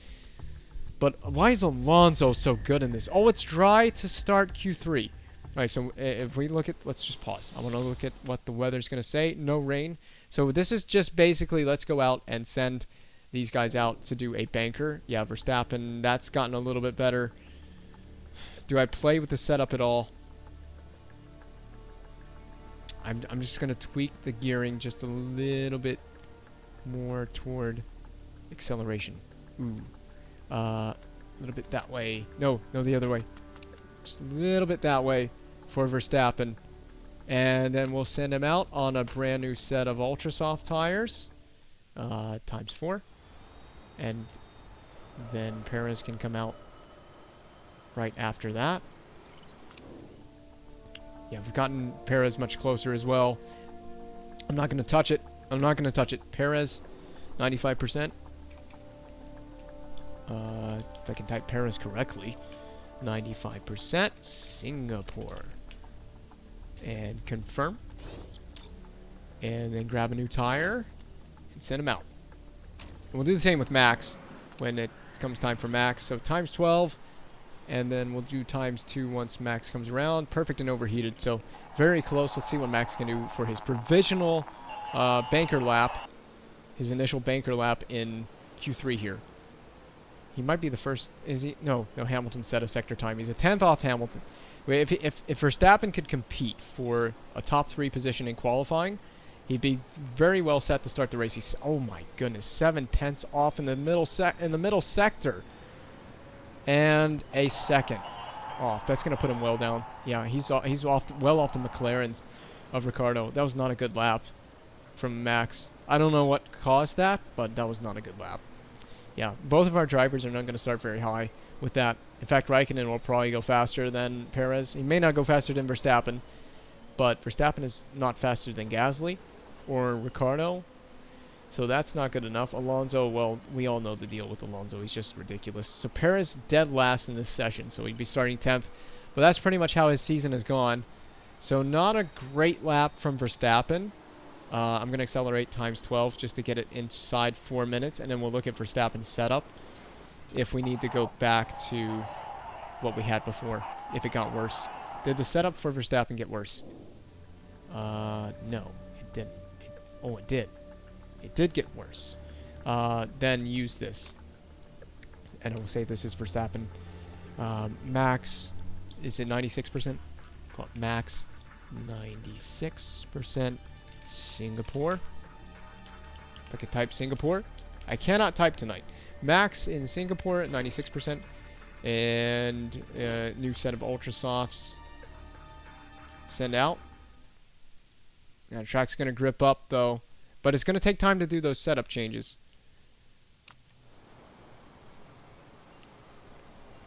But why is Alonso so good in this? Oh, it's dry to start Q3. Alright, so if we look at... Let's just pause. I want to look at what the weather's going to say. No rain. So this is just basically let's go out and send these guys out to do a banker. Yeah, Verstappen, that's gotten a little bit better. Do I play with the setup at all? I'm just going to tweak the gearing just a little bit more toward acceleration. Ooh. A little bit that way. No, the other way. Just a little bit that way for Verstappen. And then we'll send him out on a brand new set of Ultra Soft tires. Times 4. And then Perez can come out right after that. Yeah, we've gotten Perez much closer as well. I'm not going to touch it. Perez, 95%. If I can type Perez correctly. 95%. Singapore. And confirm. And then grab a new tire. And send him out. And we'll do the same with Max when it comes time for Max. So times 12. And then we'll do times 2 once Max comes around. Perfect and overheated. So very close. Let's see what Max can do for his provisional banker lap. His initial banker lap in Q3 here. He might be the first. Is he? No, Hamilton set a sector time. He's a 10th off Hamilton. If Verstappen could compete for a top 3 position in qualifying, he'd be very well set to start the race. He's, oh my goodness, 7/10 off in the middle sector, and a second off. That's gonna put him well down. Yeah, he's well off the McLarens of Ricardo. That was not a good lap from Max. I don't know what caused that, but that was not a good lap. Yeah, both of our drivers are not going to start very high with that. In fact, Raikkonen will probably go faster than Perez. He may not go faster than Verstappen, but Verstappen is not faster than Gasly or Ricardo, so that's not good enough. Alonso, well, we all know the deal with Alonso. He's just ridiculous. So Perez dead last in this session, so he'd be starting 10th, but that's pretty much how his season has gone. So not a great lap from Verstappen. I'm going to accelerate times 12 just to get it inside 4 minutes, and then we'll look at Verstappen's setup if we need to go back to what we had before, if it got worse. Did the setup for Verstappen get worse? No, it didn't. It did. It did get worse. Then use this. And we'll say this is Verstappen Max is at 96%. Call it max 96% Singapore. If I could type Singapore. I cannot type tonight. Max in Singapore at 96%. And new set of Ultra Softs. Send out. Now, the track's going to grip up, though. But it's going to take time to do those setup changes.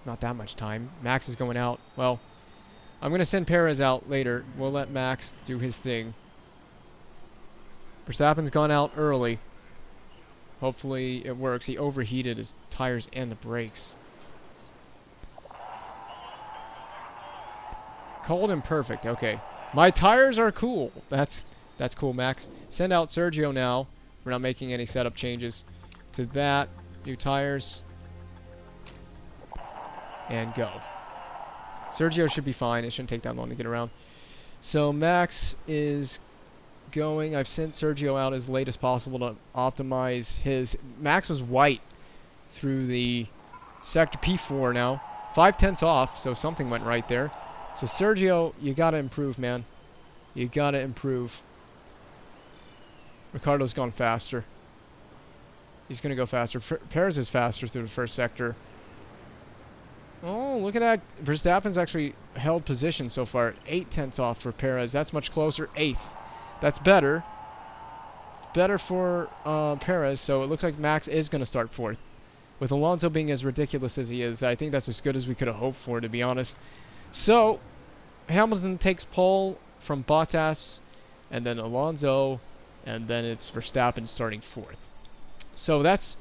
Not that much time. Max is going out. Well, I'm going to send Perez out later. We'll let Max do his thing. Verstappen's gone out early. Hopefully it works. He overheated his tires and the brakes. Cold and perfect. Okay. My tires are cool. That's cool, Max. Send out Sergio now. We're not making any setup changes to that. New tires. And go. Sergio should be fine. It shouldn't take that long to get around. So Max is going. I've sent Sergio out as late as possible to optimize his. Max was white through the sector P4 now. 5/10 off, so something went right there. So Sergio, you gotta improve, man. You gotta improve. Ricardo's gone faster. He's gonna go faster. Perez is faster through the first sector. Oh, look at that. Verstappen's actually held position so far. 8/10 off for Perez. That's much closer. 8th. That's better. Better for Perez, so it looks like Max is going to start 4th. With Alonso being as ridiculous as he is, I think that's as good as we could have hoped for, to be honest. So, Hamilton takes pole from Bottas, and then Alonso, and then it's Verstappen starting 4th. So that's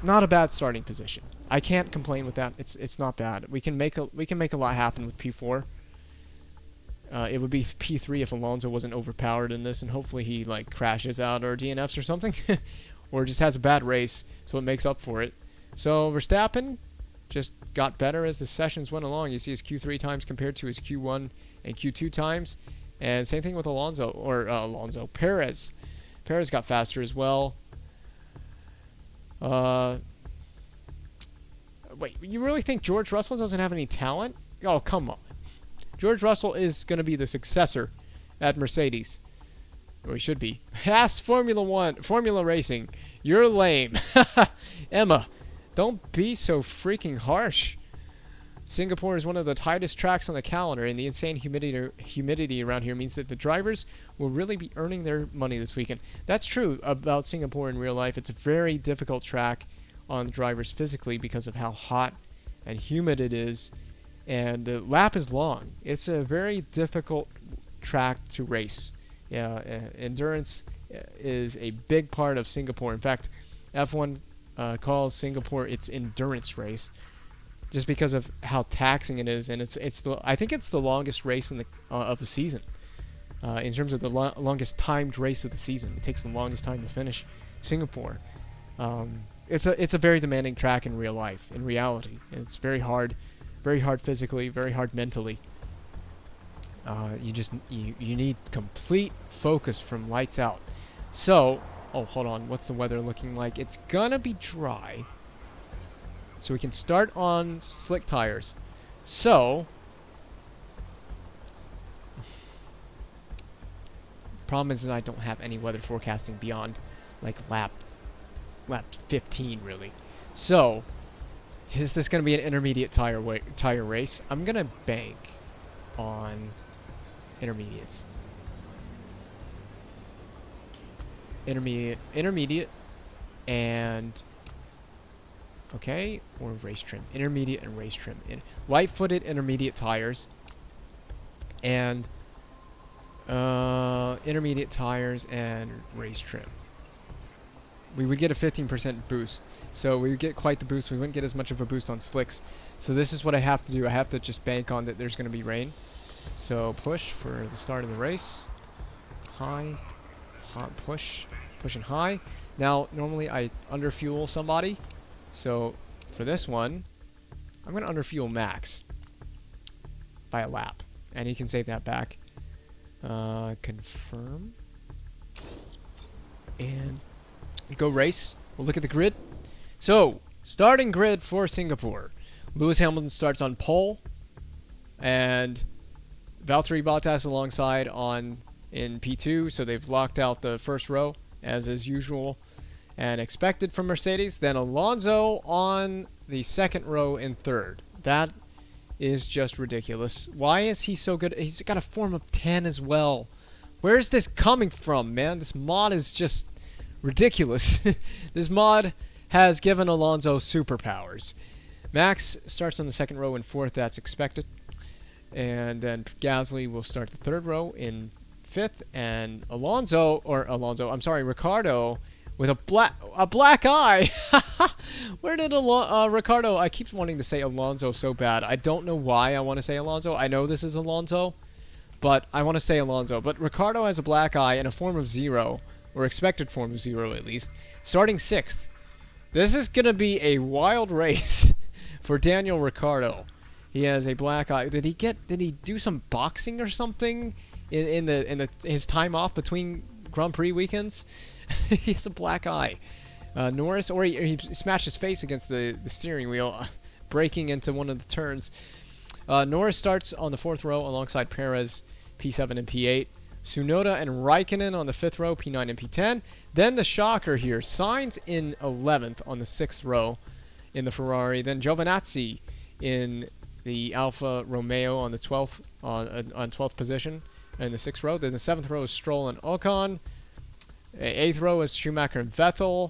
not a bad starting position. I can't complain with that. It's not bad. We can make a lot happen with P4. It would be P3 if Alonso wasn't overpowered in this, and hopefully he like crashes out or DNFs or something, or just has a bad race, so it makes up for it. So Verstappen just got better as the sessions went along. You see his Q3 times compared to his Q1 and Q2 times, and same thing with Perez. Perez got faster as well. Wait, you really think George Russell doesn't have any talent? Oh, come on. George Russell is going to be the successor at Mercedes. Or he should be. Haas Formula Racing. You're lame. Emma, don't be so freaking harsh. Singapore is one of the tightest tracks on the calendar, and the insane humidity around here means that the drivers will really be earning their money this weekend. That's true about Singapore in real life. It's a very difficult track on drivers physically because of how hot and humid it is, and the lap is long. It's a very difficult track to race. Endurance is a big part of Singapore. In fact, F1 calls Singapore its endurance race just because of how taxing it is, and I think it's the longest race of the season in terms of the longest timed race of the season. It takes the longest time to finish Singapore. It's a very demanding track in real life, in reality. And it's very hard physically, very hard mentally. You need complete focus from lights out. So, oh, hold on, what's the weather looking like? It's gonna be dry, so we can start on slick tires. So, problem is that I don't have any weather forecasting beyond like lap 15, really. So, is this going to be an intermediate tire race? I'm going to bank on intermediates. Intermediate, and okay, or race trim. Intermediate and race trim. Light-footed intermediate tires, and intermediate tires and race trim. We would get a 15% boost. So we would get quite the boost. We wouldn't get as much of a boost on slicks. So this is what I have to do. I have to just bank on that there's going to be rain. So push for the start of the race. High. Hot push. Pushing high. Now, normally I underfuel somebody. So for this one, I'm going to underfuel Max by a lap. And he can save that back. Confirm. And go race. We'll look at the grid. So, starting grid for Singapore. Lewis Hamilton starts on pole, and Valtteri Bottas alongside in P2, so they've locked out the first row, as is usual and expected from Mercedes. Then Alonso on the second row in third. That is just ridiculous. Why is he so good? He's got a form of 10 as well. Where's this coming from, man? This mod is just ridiculous. This mod has given Alonso superpowers. Max starts on the second row in fourth. That's expected. And then Gasly will start the third row in fifth. And Ricardo with a black eye. Where did Ricardo? I keep wanting to say Alonso so bad. I don't know why I want to say Alonso. I know this is Alonso, but I want to say Alonso. But Ricardo has a black eye in a form of 0, or expected form of 0 at least, starting 6th. This is going to be a wild race for Daniel Ricciardo. He has a black eye. Did he do some boxing or something in his time off between Grand Prix weekends? He has a black eye. Norris, or he smashed his face against the steering wheel, breaking into one of the turns. Norris starts on the fourth row alongside Perez, P7 and P8. Tsunoda and Raikkonen on the fifth row, P9 and P10. Then the shocker here, Sainz in 11th on the sixth row in the Ferrari. Then Giovinazzi in the Alfa Romeo on the 12th on 12th position in the sixth row. Then the seventh row is Stroll and Ocon. Eighth row is Schumacher and Vettel.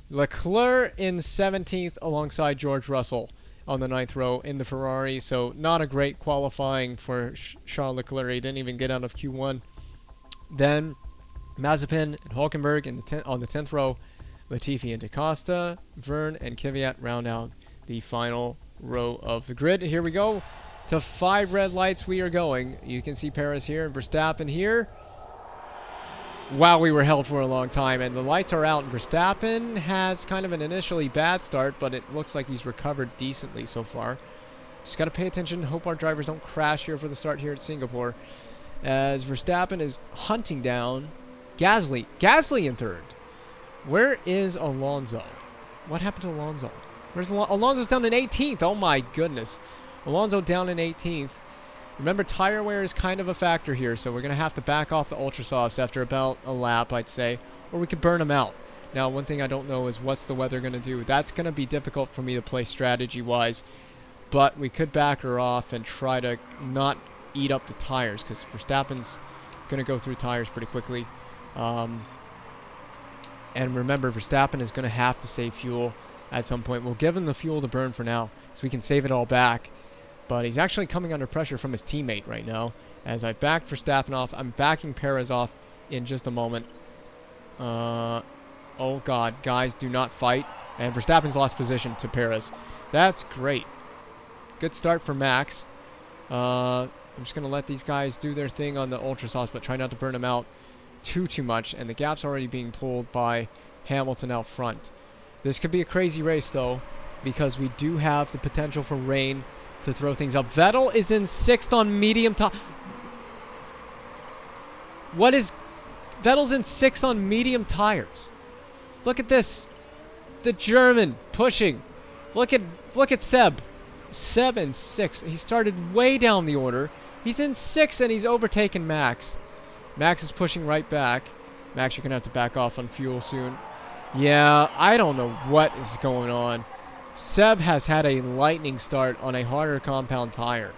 Leclerc in 17th alongside George Russell on the ninth row in the Ferrari. So not a great qualifying for Charles Leclerc. He didn't even get out of Q1. Then Mazepin and Hulkenberg on the 10th row. Latifi and DaCosta, Verne and Kvyat round out the final row of the grid. Here we go to 5 red lights. We are going. You can see Perez here and Verstappen here. Wow, we were held for a long time, and the lights are out. Verstappen has kind of an initially bad start, but it looks like he's recovered decently so far. Just got to pay attention. Hope our drivers don't crash here for the start here at Singapore, as Verstappen is hunting down Gasly. Gasly in third. Where is Alonso? What happened to Alonso? Where's Alonso's down in 18th? Oh my goodness. Alonso down in 18th. Remember, tire wear is kind of a factor here, so we're going to have to back off the Ultra Softs after about a lap, I'd say, or we could burn them out. Now, one thing I don't know is what's the weather going to do. That's going to be difficult for me to play strategy-wise, but we could back her off and try to not eat up the tires, because Verstappen's going to go through tires pretty quickly. And remember, Verstappen is going to have to save fuel at some point. We'll give him the fuel to burn for now, so we can save it all back. But he's actually coming under pressure from his teammate right now. As I backed Verstappen off, I'm backing Perez off in just a moment. Oh God, guys, do not fight. And Verstappen's lost position to Perez. That's great. Good start for Max. I'm just going to let these guys do their thing on the Ultra Softs, but try not to burn them out too much. And the gap's already being pulled by Hamilton out front. This could be a crazy race, though, because we do have the potential for rain to throw things up. Vettel is in 6th on medium top. Vettel's in 6th on medium tires. Look at this. The German pushing. Look at Seb. 7, 6. He started way down the order. He's in 6th and he's overtaken Max. Max is pushing right back. Max, you're going to have to back off on fuel soon. Yeah, I don't know what is going on. Seb has had a lightning start on a harder compound tire.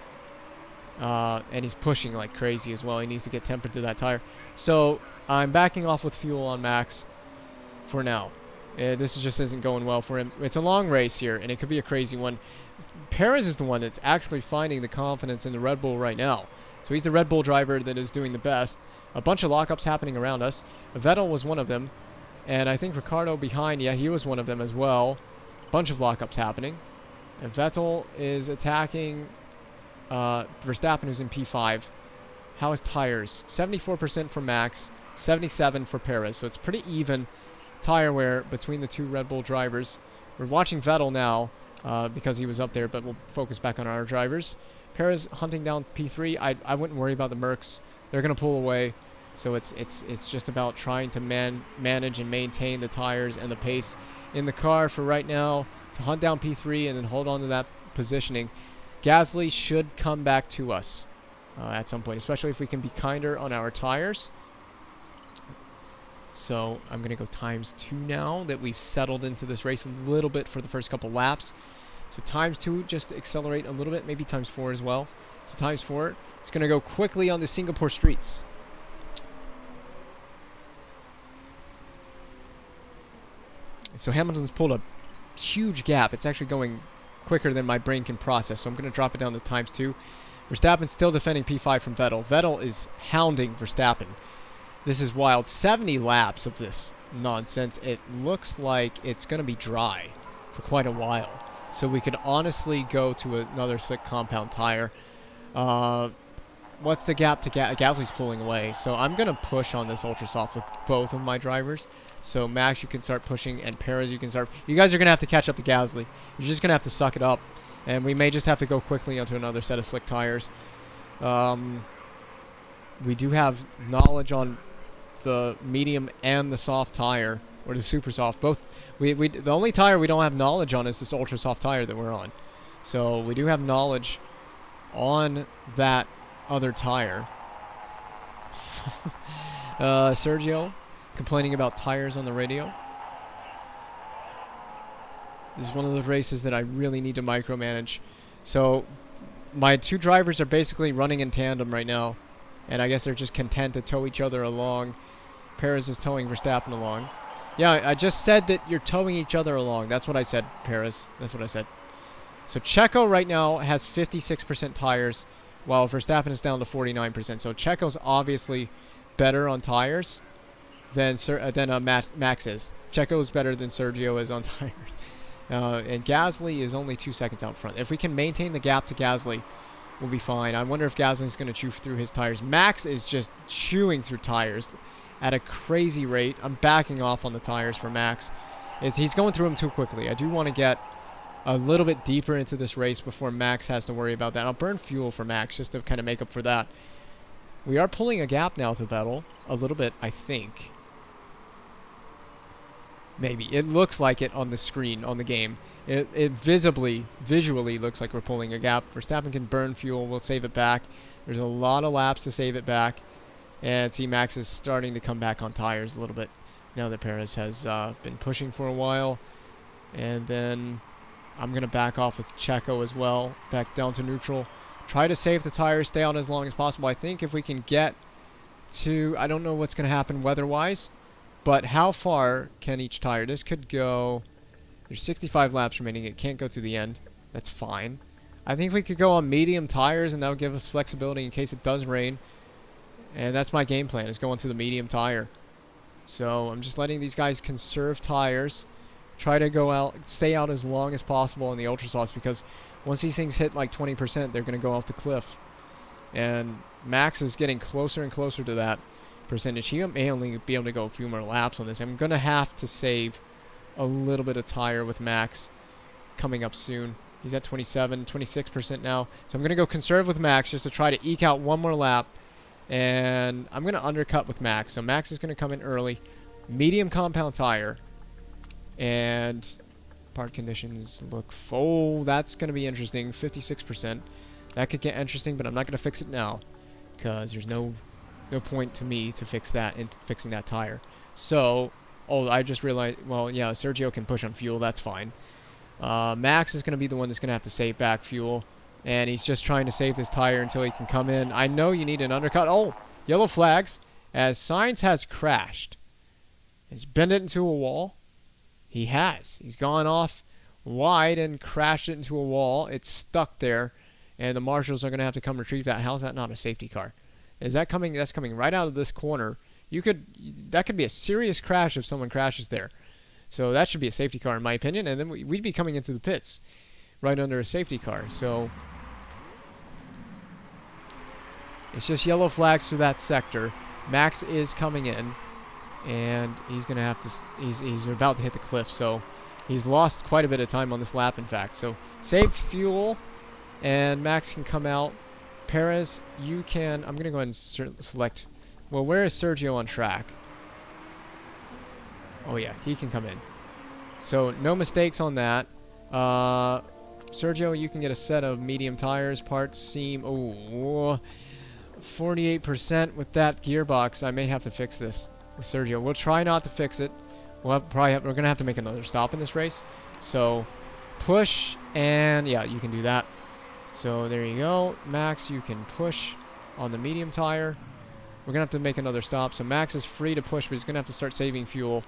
And he's pushing like crazy as well. He needs to get tempered to that tire. So I'm backing off with fuel on Max for now. This just isn't going well for him. It's a long race here, and it could be a crazy one. Perez is the one that's actually finding the confidence in the Red Bull right now. So he's the Red Bull driver that is doing the best. A bunch of lockups happening around us. Vettel was one of them. And I think Ricciardo behind, yeah, he was one of them as well. Bunch of lockups happening. And Vettel is attacking Verstappen, who's in P5. How is tires? 74% for Max, 77% for Perez. So it's pretty even tire wear between the two Red Bull drivers. We're watching Vettel now because he was up there, but we'll focus back on our drivers. Perez hunting down P3. I wouldn't worry about the Mercs. They're going to pull away. So it's just about trying to manage and maintain the tires and the pace in the car for right now to hunt down P3 and then hold on to that positioning, Gasly should come back to us at some point, especially if we can be kinder on our tires. So I'm going to go ×2 now that we've settled into this race a little bit for the first couple laps. So ×2, just to accelerate a little bit, maybe ×4 as well. So ×4, it's going to go quickly on the Singapore streets. So Hamilton's pulled a huge gap. It's actually going quicker than my brain can process. So I'm going to drop it down to ×2. Verstappen's still defending P5 from Vettel. Vettel is hounding Verstappen. This is wild. 70 laps of this nonsense. It looks like it's going to be dry for quite a while. So we could honestly go to another slick compound tire. What's the gap to Gasly's pulling away? So I'm going to push on this ultra soft with both of my drivers. So Max, you can start pushing, and Perez, you can start. You guys are going to have to catch up to Gasly. You're just going to have to suck it up. And we may just have to go quickly onto another set of slick tires. We do have knowledge on the medium and the soft tire, or the super soft. Both. The only tire we don't have knowledge on is this ultra soft tire that we're on. So we do have knowledge on that other tire. Sergio complaining about tires on the radio. This is one of those races that I really need to micromanage. So my two drivers are basically running in tandem right now, and I guess they're just content to tow each other along. Perez is towing Verstappen along. Yeah, I just said that you're towing each other along. That's what I said, Perez. That's what I said. So Checo right now has 56% tires, while Verstappen is down to 49%. So Checo's obviously better on tires than Max is. Checo is better than Sergio is on tires. And Gasly is only 2 seconds out front. If we can maintain the gap to Gasly, we'll be fine. I wonder if Gasly's going to chew through his tires. Max is just chewing through tires at a crazy rate. I'm backing off on the tires for Max. He's going through them too quickly. I do want to get a little bit deeper into this race before Max has to worry about that. I'll burn fuel for Max just to kind of make up for that. We are pulling a gap now to Vettel. A little bit, I think. Maybe. It looks like it on the screen, on the game. It visually looks like we're pulling a gap. Verstappen can burn fuel. We'll save it back. There's a lot of laps to save it back. And see, Max is starting to come back on tires a little bit now that Perez has been pushing for a while. And then I'm going to back off with Checo as well. Back down to neutral. Try to save the tires, stay out as long as possible. I think if we can get to... I don't know what's going to happen weather-wise. But how far can each tire? This could go... There's 65 laps remaining. It can't go to the end. That's fine. I think we could go on medium tires, and that would give us flexibility in case it does rain. And that's my game plan, is go onto the medium tire. So I'm just letting these guys conserve tires. Try to go out, stay out as long as possible in the ultra softs, because once these things hit like 20%, they're going to go off the cliff. And Max is getting closer and closer to that percentage. He may only be able to go a few more laps on this. I'm going to have to save a little bit of tire with Max coming up soon. He's at 27, 26% now. So I'm going to go conserve with Max just to try to eke out one more lap. And I'm going to undercut with Max. So Max is going to come in early. Medium compound tire. And part conditions look full. That's going to be interesting. 56%. That could get interesting, but I'm not going to fix it now, because there's no point to me to fix that and fixing that tire. So, I just realized, well, yeah, Sergio can push on fuel. That's fine. Max is going to be the one that's going to have to save back fuel. And he's just trying to save this tire until he can come in. I know you need an undercut. Oh, yellow flags. As Sainz has crashed. He's bent it into a wall. He has. He's gone off wide and crashed it into a wall. It's stuck there. And the marshals are going to have to come retrieve that. How's that not a safety car? Is that coming? That's coming right out of this corner. That could be a serious crash if someone crashes there. So that should be a safety car in my opinion. And then we'd be coming into the pits right under a safety car. So it's just yellow flags through that sector. Max is coming in, and he's going to have to... He's about to hit the cliff, so he's lost quite a bit of time on this lap, in fact. So save fuel, and Max can come out. Perez, you can... I'm going to go ahead and select... Well, where is Sergio on track? Oh, yeah, he can come in. So no mistakes on that. Sergio, you can get a set of medium tires. Parts seem 48% with that gearbox. I may have to fix this with Sergio. We'll try not to fix it. We're gonna have to make another stop in this race. So push, and yeah, you can do that. So there you go. Max, you can push on the medium tire. We're gonna have to make another stop. So Max is free to push, but he's gonna have to start saving fuel.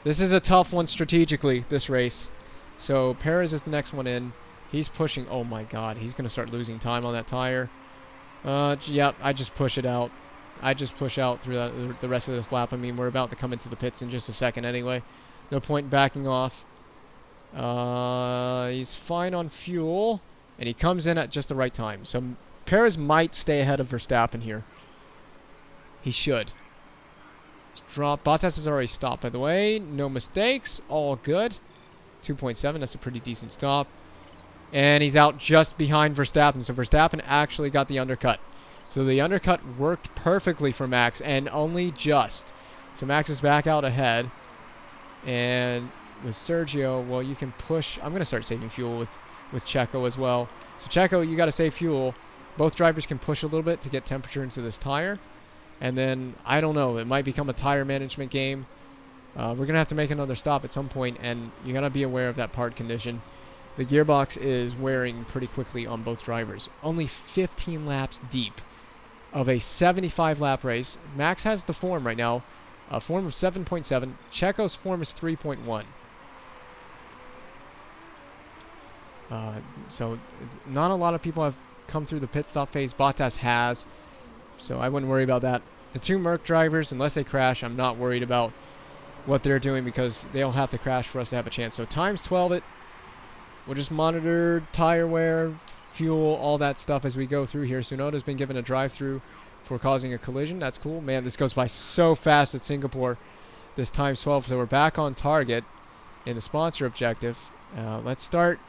This is a tough one strategically, this race. So Perez is the next one in. He's pushing. Oh my god, he's gonna start losing time on that tire. Yep, I just push it out. I just push out through the rest of this lap. I mean, we're about to come into the pits in just a second anyway. No point in backing off. He's fine on fuel, and he comes in at just the right time. So Perez might stay ahead of Verstappen here. He should. Drop. Bottas has already stopped, by the way. No mistakes. All good. 2.7. That's a pretty decent stop. And he's out just behind Verstappen. So Verstappen actually got the undercut. So the undercut worked perfectly for Max, and only just. So Max is back out ahead. And with Sergio, well, you can push. I'm going to start saving fuel with Checo as well. So Checo, you got to save fuel. Both drivers can push a little bit to get temperature into this tire. And then, I don't know, it might become a tire management game. We're going to have to make another stop at some point, and you got to be aware of that part condition. The gearbox is wearing pretty quickly on both drivers. Only 15 laps deep of a 75-lap race. Max has the form right now, a form of 7.7. Checo's form is 3.1. So not a lot of people have come through the pit stop phase. Bottas has, so I wouldn't worry about that. The two Merc drivers, unless they crash, I'm not worried about what they're doing because they'll have to crash for us to have a chance. So times 12 it. We'll just monitor tire wear, fuel, all that stuff as we go through here. Tsunoda's been given a drive-through for causing a collision. That's cool. Man, this goes by so fast at Singapore. This times 12. So we're back on target in the sponsor objective. Let's start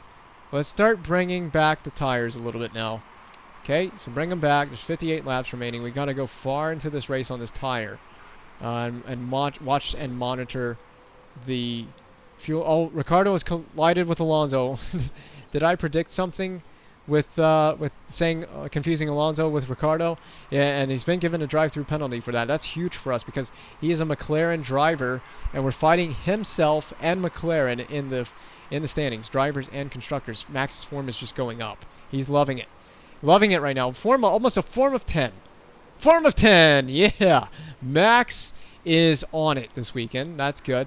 bringing back the tires a little bit now. Okay, so bring them back. There's 58 laps remaining. We got to go far into this race on this tire. And watch and monitor the fuel. Oh, Ricardo has collided with Alonso. Did I predict something with saying confusing Alonso with Ricardo? Yeah, and he's been given a drive-through penalty for that. That's huge for us because he is a McLaren driver, and we're fighting himself and McLaren in the standings, drivers and constructors. Max's form is just going up. He's loving it right now. Almost a form of 10. Form of 10, yeah. Max is on it this weekend. That's good.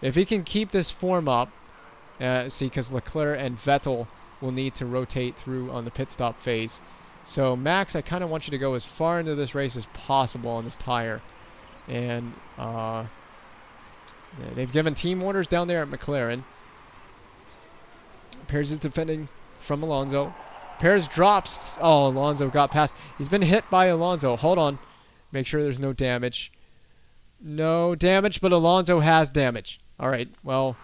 If he can keep this form up, see, because Leclerc and Vettel will need to rotate through on the pit stop phase. So Max, I kind of want you to go as far into this race as possible on this tire. And they've given team orders down there at McLaren. Perez is defending from Alonso. Perez drops. Oh, Alonso got past. He's been hit by Alonso. Hold on. Make sure there's no damage. No damage, but Alonso has damage. All right, well,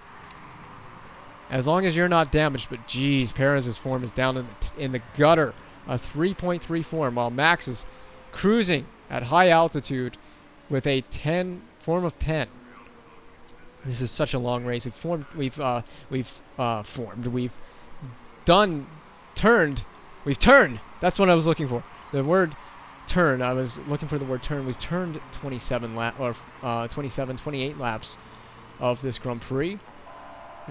as long as you're not damaged, but geez, Perez's form is down in the gutter. A 3.3 form, while Max is cruising at high altitude with a 10 form of 10. This is such a long race. We've turned. That's what I was looking for. The word turn. I was looking for the word turn. We've turned 28 laps of this Grand Prix.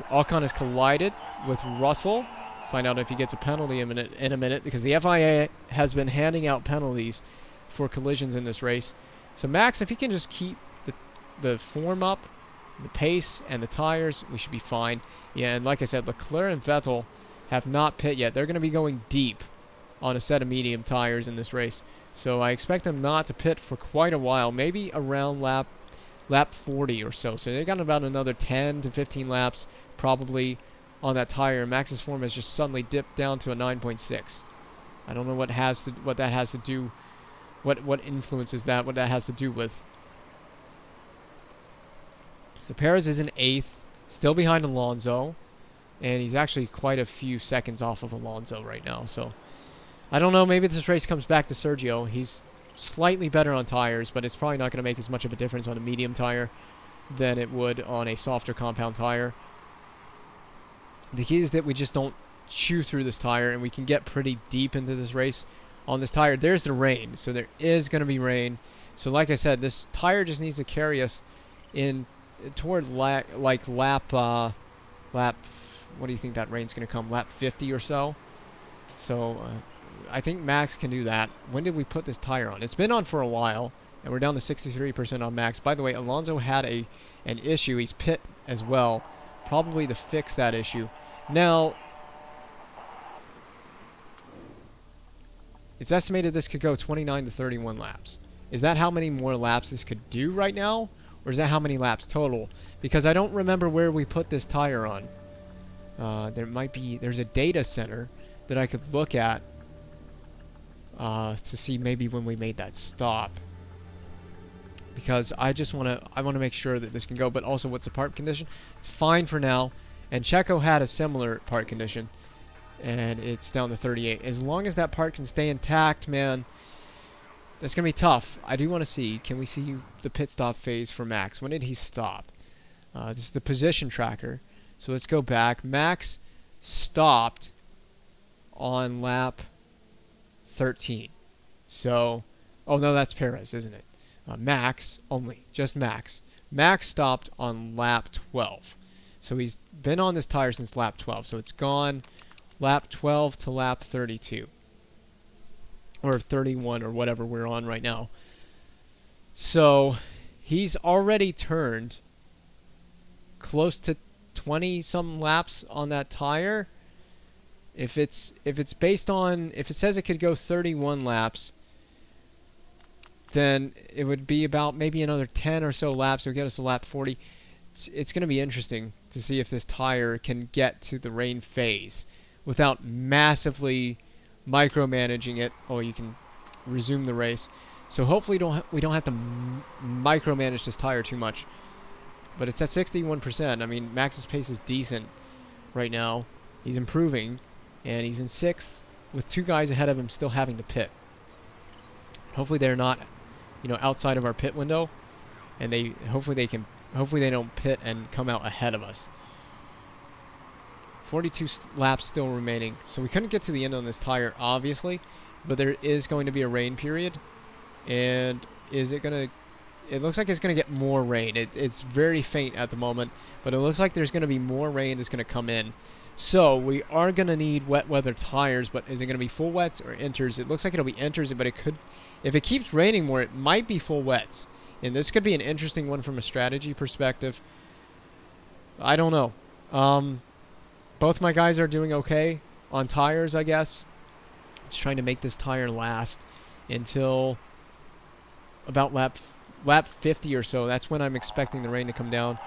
Ocon has collided with Russell. Find out if he gets a penalty in a minute because the FIA has been handing out penalties for collisions in this race. So Max, if he can just keep the form up, the pace, and the tires, we should be fine. Yeah, and like I said, Leclerc and Vettel have not pit yet. They're going to be going deep on a set of medium tires in this race. So I expect them not to pit for quite a while, maybe around lap 40 or so. So they got about another 10 to 15 laps probably on that tire. Max's form has just suddenly dipped down to a 9.6. I don't know what that has to do, what influences that, what that has to do with. So Perez is in 8th, still behind Alonso, and he's actually quite a few seconds off of Alonso right now. So I don't know, maybe this race comes back to Sergio. He's slightly better on tires, but it's probably not going to make as much of a difference on a medium tire than it would on a softer compound tire. The key is that we just don't chew through this tire, and we can get pretty deep into this race on this tire. There's the rain, so there is going to be rain. So like I said, this tire just needs to carry us in toward lap, what do you think that rain's going to come? Lap 50 or so. So I think Max can do that. When did we put this tire on? It's been on for a while, and we're down to 63% on Max. By the way, Alonso had an issue. He's pit as well, probably to fix that issue. Now, it's estimated this could go 29 to 31 laps. Is that how many more laps this could do right now? Or is that how many laps total? Because I don't remember where we put this tire on. There's a data center that I could look at to see maybe when we made that stop. Because I want to make sure that this can go. But also, what's the part condition? It's fine for now. And Checo had a similar part condition, and it's down to 38. As long as that part can stay intact, man, that's going to be tough. I do want to see, can we see the pit stop phase for Max? When did he stop? This is the position tracker. So let's go back. Max stopped on lap 13. So, oh no, that's Perez, isn't it? Max only, just Max. Max stopped on lap 12. So he's been on this tire since lap 12. So it's gone lap 12 to lap 32. Or 31 or whatever we're on right now. So he's already turned close to 20 some laps on that tire. If it says it could go 31 laps, then it would be about maybe another 10 or so laps. It would get us to lap 40. It's going to be interesting to see if this tire can get to the rain phase without massively micromanaging it. Oh, you can resume the race. So hopefully we don't have to micromanage this tire too much. But it's at 61%. I mean, Max's pace is decent right now. He's improving, and he's in 6th with 2 guys ahead of him still having to pit. Hopefully they're not, outside of our pit window, and hopefully they don't pit and come out ahead of us. 42 laps still remaining. So we couldn't get to the end on this tire, obviously, but there is going to be a rain period. And it looks like it's going to get more rain. It's very faint at the moment, but it looks like there's going to be more rain that's going to come in. So we are going to need wet weather tires, but is it going to be full wets or inters? It looks like it'll be inters, but if it keeps raining more, it might be full wets. And this could be an interesting one from a strategy perspective. I don't know. Both my guys are doing okay on tires, I guess. Just trying to make this tire last until about lap 50 or so. That's when I'm expecting the rain to come down.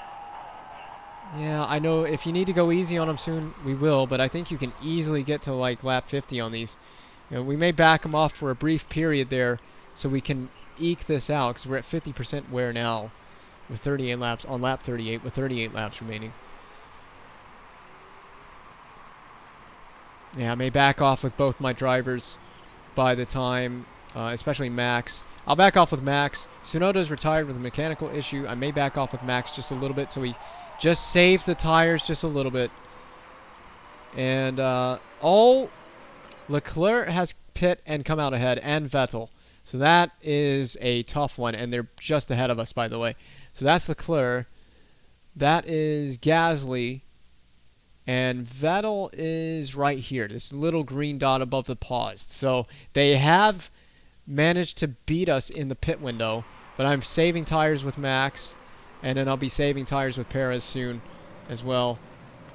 Yeah, I know if you need to go easy on them soon, we will, but I think you can easily get to like lap 50 on these. We may back them off for a brief period there so we can eke this out, because we're at 50% wear now with 38 laps on lap 38 with 38 laps remaining. Yeah, I may back off with both my drivers by the time, especially Max. I'll back off with Max. Tsunoda's retired with a mechanical issue. I may back off with Max just a little bit, so we just save the tires just a little bit. And Leclerc has pit and come out ahead, and Vettel. So that is a tough one, and they're just ahead of us, by the way. So that's Leclerc. That is Gasly. And Vettel is right here, this little green dot above the paused. So they have managed to beat us in the pit window, but I'm saving tires with Max, and then I'll be saving tires with Perez soon as well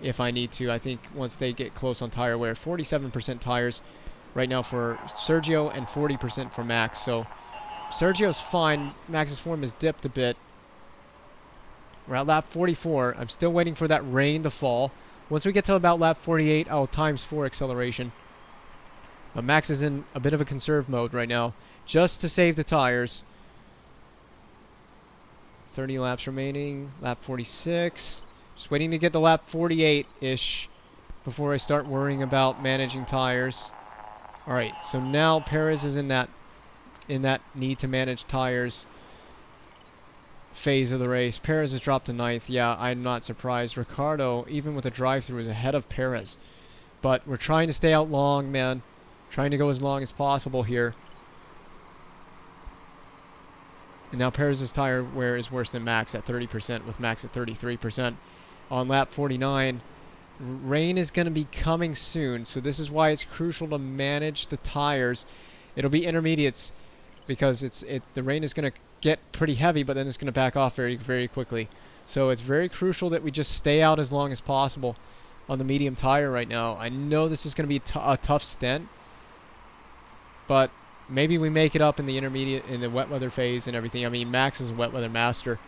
if I need to. I think once they get close on tire wear, 47% tires right now for Sergio and 40% for Max. So Sergio's fine. Max's form has dipped a bit. We're at lap 44. I'm still waiting for that rain to fall. Once we get to about lap 48, I'll times 4 acceleration. But Max is in a bit of a conserve mode right now, just to save the tires. 30 laps remaining. Lap 46. Just waiting to get to lap 48-ish before I start worrying about managing tires. Alright, so now Perez is in that need to manage tires phase of the race. Perez has dropped to 9th. Yeah, I'm not surprised. Ricciardo, even with a drive-through, is ahead of Perez. But we're trying to stay out long, man. Trying to go as long as possible here. And now Perez's tire wear is worse than Max at 30%, with Max at 33%. On lap 49, rain is going to be coming soon, so this is why it's crucial to manage the tires. It'll be intermediates, because the rain is going to get pretty heavy, but then it's going to back off very, very quickly. So it's very crucial that we just stay out as long as possible on the medium tire right now. I know this is going to be a tough stint, but maybe we make it up in the intermediate, in the wet weather phase and everything. I mean, Max is a wet weather master.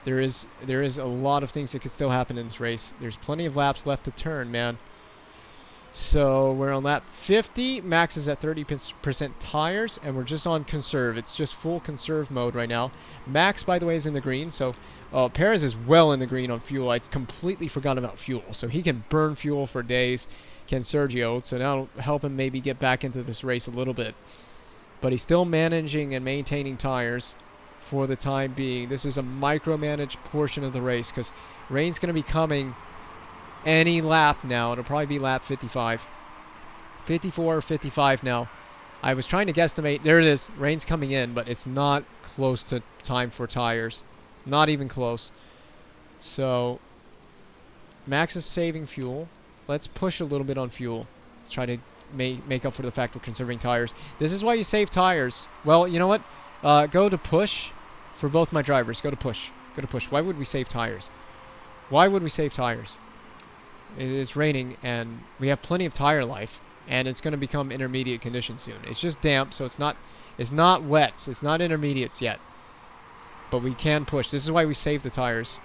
There is a lot of things that could still happen in this race. There's plenty of laps left to turn, man. So we're on lap 50. Max is at 30% tires, and we're just on conserve. It's just full conserve mode right now. Max, by the way, is in the green. So Perez is well in the green on fuel. I completely forgot about fuel. So he can burn fuel for days, can Sergio. So that'll help him maybe get back into this race a little bit. But he's still managing and maintaining tires for the time being. This is a micromanaged portion of the race, because rain's going to be coming any lap now. It'll probably be lap 55. 54 or 55 now. I was trying to guesstimate. There it is. Rain's coming in, but it's not close to time for tires. Not even close. So Max is saving fuel. Let's push a little bit on fuel. Let's try to make up for the fact we're conserving tires. This is why you save tires. Well, you know what? Go to push for both my drivers. Go to push. Go to push. Why would we save tires? Why would we save tires? It's raining, and we have plenty of tire life, and it's going to become intermediate conditions soon. It's just damp, so it's not wets. It's not intermediates yet. But we can push. This is why we save the tires.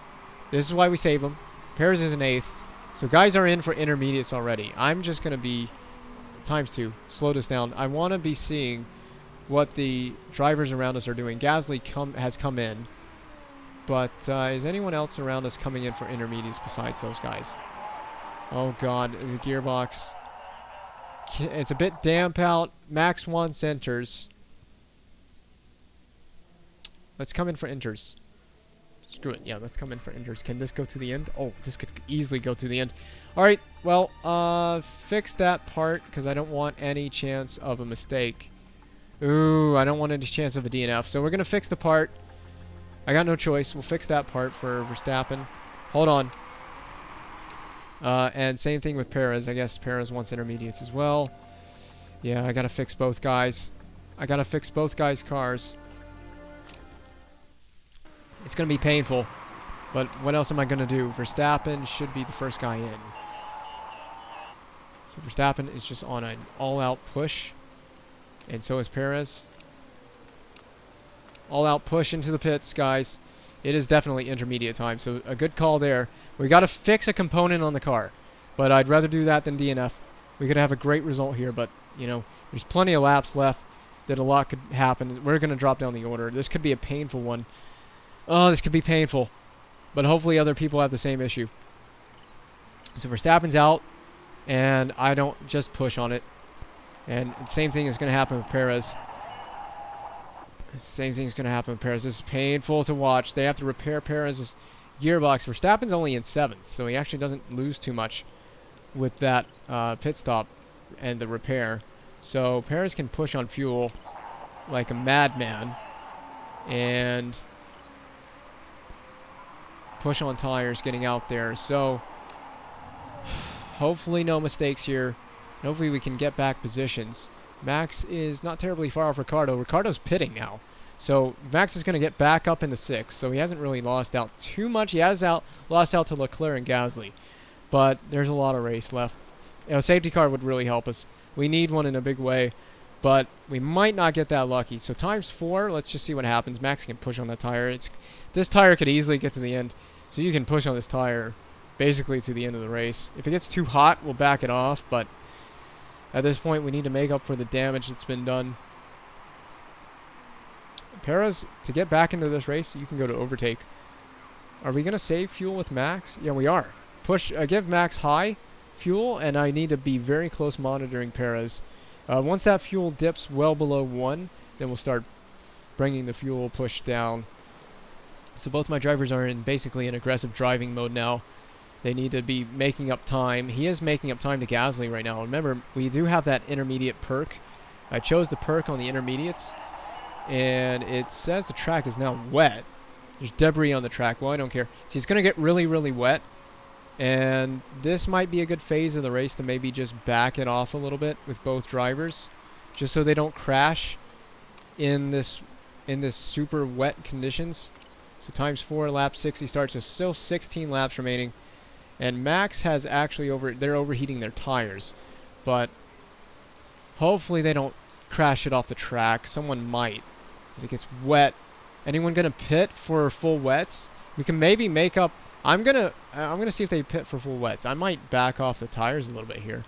This is why we save them. Perez is an 8th. So guys are in for intermediates already. I'm just going to be ×2. Slow this down. I want to be seeing what the drivers around us are doing. Gasly has come in. But is anyone else around us coming in for intermediates besides those guys? Oh god, the gearbox. It's a bit damp out. Max wants inters. Let's come in for inters. Screw it. Yeah, let's come in for inters. Can this go to the end? Oh, this could easily go to the end. Alright, well, fix that part, because I don't want any chance of a mistake. Ooh, I don't want any chance of a DNF. So we're going to fix the part. I got no choice. We'll fix that part for Verstappen. Hold on. And same thing with Perez. I guess Perez wants intermediates as well. Yeah, I gotta fix both guys. I gotta fix both guys' cars. It's gonna be painful, but what else am I gonna do? Verstappen should be the first guy in. So Verstappen is just on an all-out push, and so is Perez. All-out push into the pits, guys. It is definitely intermediate time, so a good call there. We got to fix a component on the car, but I'd rather do that than DNF. We could have a great result here, but, you know, there's plenty of laps left that a lot could happen. We're going to drop down the order. This could be a painful one. Oh, this could be painful, but hopefully other people have the same issue. So Verstappen's out, and I don't just push on it. And the same thing is going to happen with Perez. Same thing's going to happen with Perez. This is painful to watch. They have to repair Perez's gearbox. Verstappen's only in 7th, so he actually doesn't lose too much with that pit stop and the repair. So Perez can push on fuel like a madman and push on tires getting out there. So hopefully no mistakes here. Hopefully we can get back positions. Max is not terribly far off Ricardo. Ricardo's pitting now. So Max is going to get back up into 6th. So he hasn't really lost out too much. He has lost out to Leclerc and Gasly. But there's a lot of race left. You know, a safety car would really help us. We need one in a big way. But we might not get that lucky. So ×4. Let's just see what happens. Max can push on that tire. This tire could easily get to the end. So you can push on this tire basically to the end of the race. If it gets too hot, we'll back it off. But at this point, we need to make up for the damage that's been done. Perez, to get back into this race, you can go to overtake. Are we going to save fuel with Max? Yeah, we are. Give Max high fuel, and I need to be very close monitoring Perez. Once that fuel dips well below 1, then we'll start bringing the fuel push down. So both my drivers are in basically an aggressive driving mode now. They need to be making up time. He is making up time to Gasly right now. Remember, we do have that intermediate perk. I chose the perk on the intermediates, and it says the track is now wet. There's debris on the track. Well, I don't care. So he's going to get really, really wet, and this might be a good phase of the race to maybe just back it off a little bit with both drivers, just so they don't crash in this super wet conditions. So times 4, lap 60 starts. There's still 16 laps remaining. And Max has actually they're overheating their tires. But hopefully they don't crash it off the track. Someone might, as it gets wet. Anyone gonna pit for full wets? We can maybe make up. I'm gonna see if they pit for full wets. I might back off the tires a little bit here.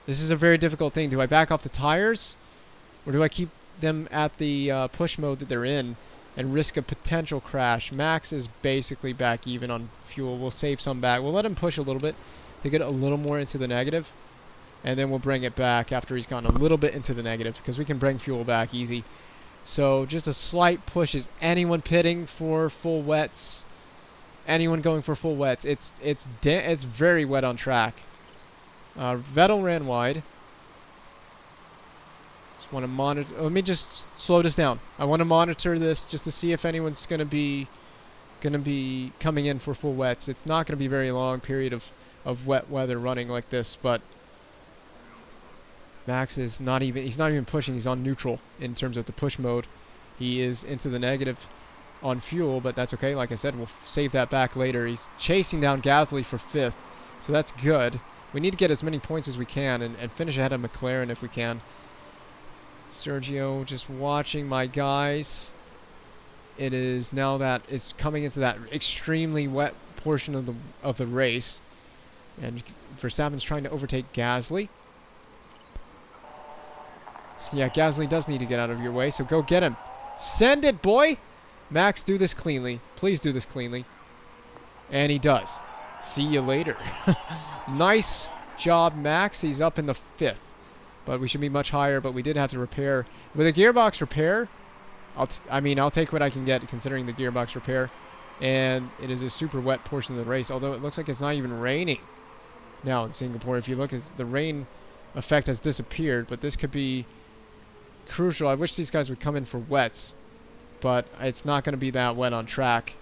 This is a very difficult thing. Do I back off the tires, or do I keep them at the push mode that they're in and risk a potential crash? Max is basically back even on fuel. We'll save some back. We'll let him push a little bit to get a little more into the negative, and then we'll bring it back after he's gone a little bit into the negative, because we can bring fuel back easy. So just a slight push. Is anyone pitting for full wets? Anyone going for full wets? It's very wet on track. Vettel ran wide. Just want to monitor. Let me just slow this down. I want to monitor this just to see if anyone's gonna be coming in for full wets. It's not gonna be a very long period of wet weather running like this, but Max is not even pushing. He's on neutral in terms of the push mode. He is into the negative on fuel, but that's okay. Like I said, we'll save that back later. He's chasing down Gasly for 5th, so that's good. We need to get as many points as we can and finish ahead of McLaren if we can. Sergio just watching my guys. It is now that it's coming into that extremely wet portion of the race, and Verstappen's trying to overtake Gasly. Yeah, Gasly does need to get out of your way, so go get him. Send it, boy! Max, do this cleanly. Please do this cleanly. And he does. See you later. Nice job, Max. He's up in the 5th. But we should be much higher, but we did have to repair. With a gearbox repair, I'll take what I can get considering the gearbox repair. And it is a super wet portion of the race, although it looks like it's not even raining now in Singapore. If you look, the rain effect has disappeared, but this could be crucial. I wish these guys would come in for wets, but it's not going to be that wet on track.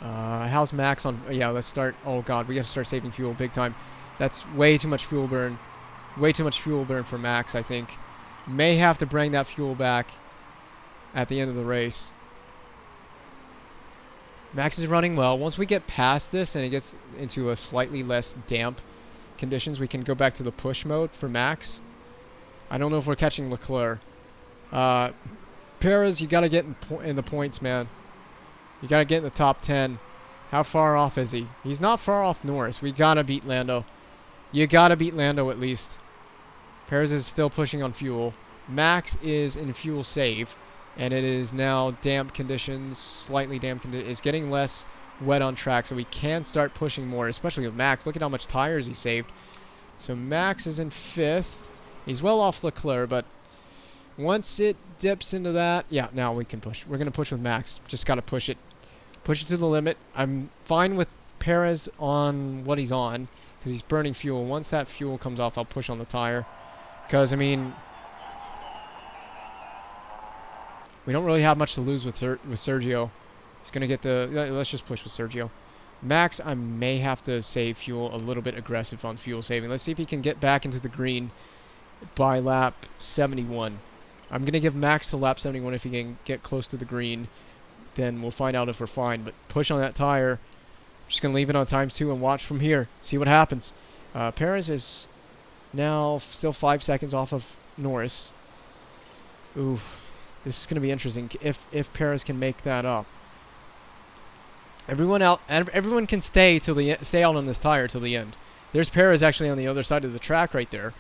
How's Max on? Yeah, let's start. Oh god, we got to start saving fuel big time. That's way too much fuel burn. Way too much fuel burn for Max, I think. May have to bring that fuel back at the end of the race. Max is running well. Once we get past this and it gets into a slightly less damp conditions, we can go back to the push mode for Max. I don't know if we're catching Leclerc. Perez, you got to get in the points, man. You got to get in the top 10. How far off is he? He's not far off Norris. We got to beat Lando. You got to beat Lando at least. Perez is still pushing on fuel. Max is in fuel save. And it is now damp conditions, slightly damp conditions. It's getting less wet on track, so we can start pushing more, especially with Max. Look at how much tires he saved. So Max is in 5th. He's well off Leclerc, but once it dips into that, yeah, now we can push. We're going to push with Max. Just got to push it. Push it to the limit. I'm fine with Perez on what he's on because he's burning fuel. Once that fuel comes off, I'll push on the tire. Because, I mean, we don't really have much to lose with Sergio. He's going to get the... Let's just push with Sergio. Max, I may have to save fuel, a little bit aggressive on fuel saving. Let's see if he can get back into the green by lap 71. I'm going to give Max to lap 71 if he can get close to the green. Then we'll find out if we're fine. But push on that tire. Just going to leave it on ×2 and watch from here. See what happens. Perez is now still 5 seconds off of Norris. Oof. This is going to be interesting if Perez can make that up. Everyone can stay out on this tire till the end. There's Perez actually on the other side of the track right there.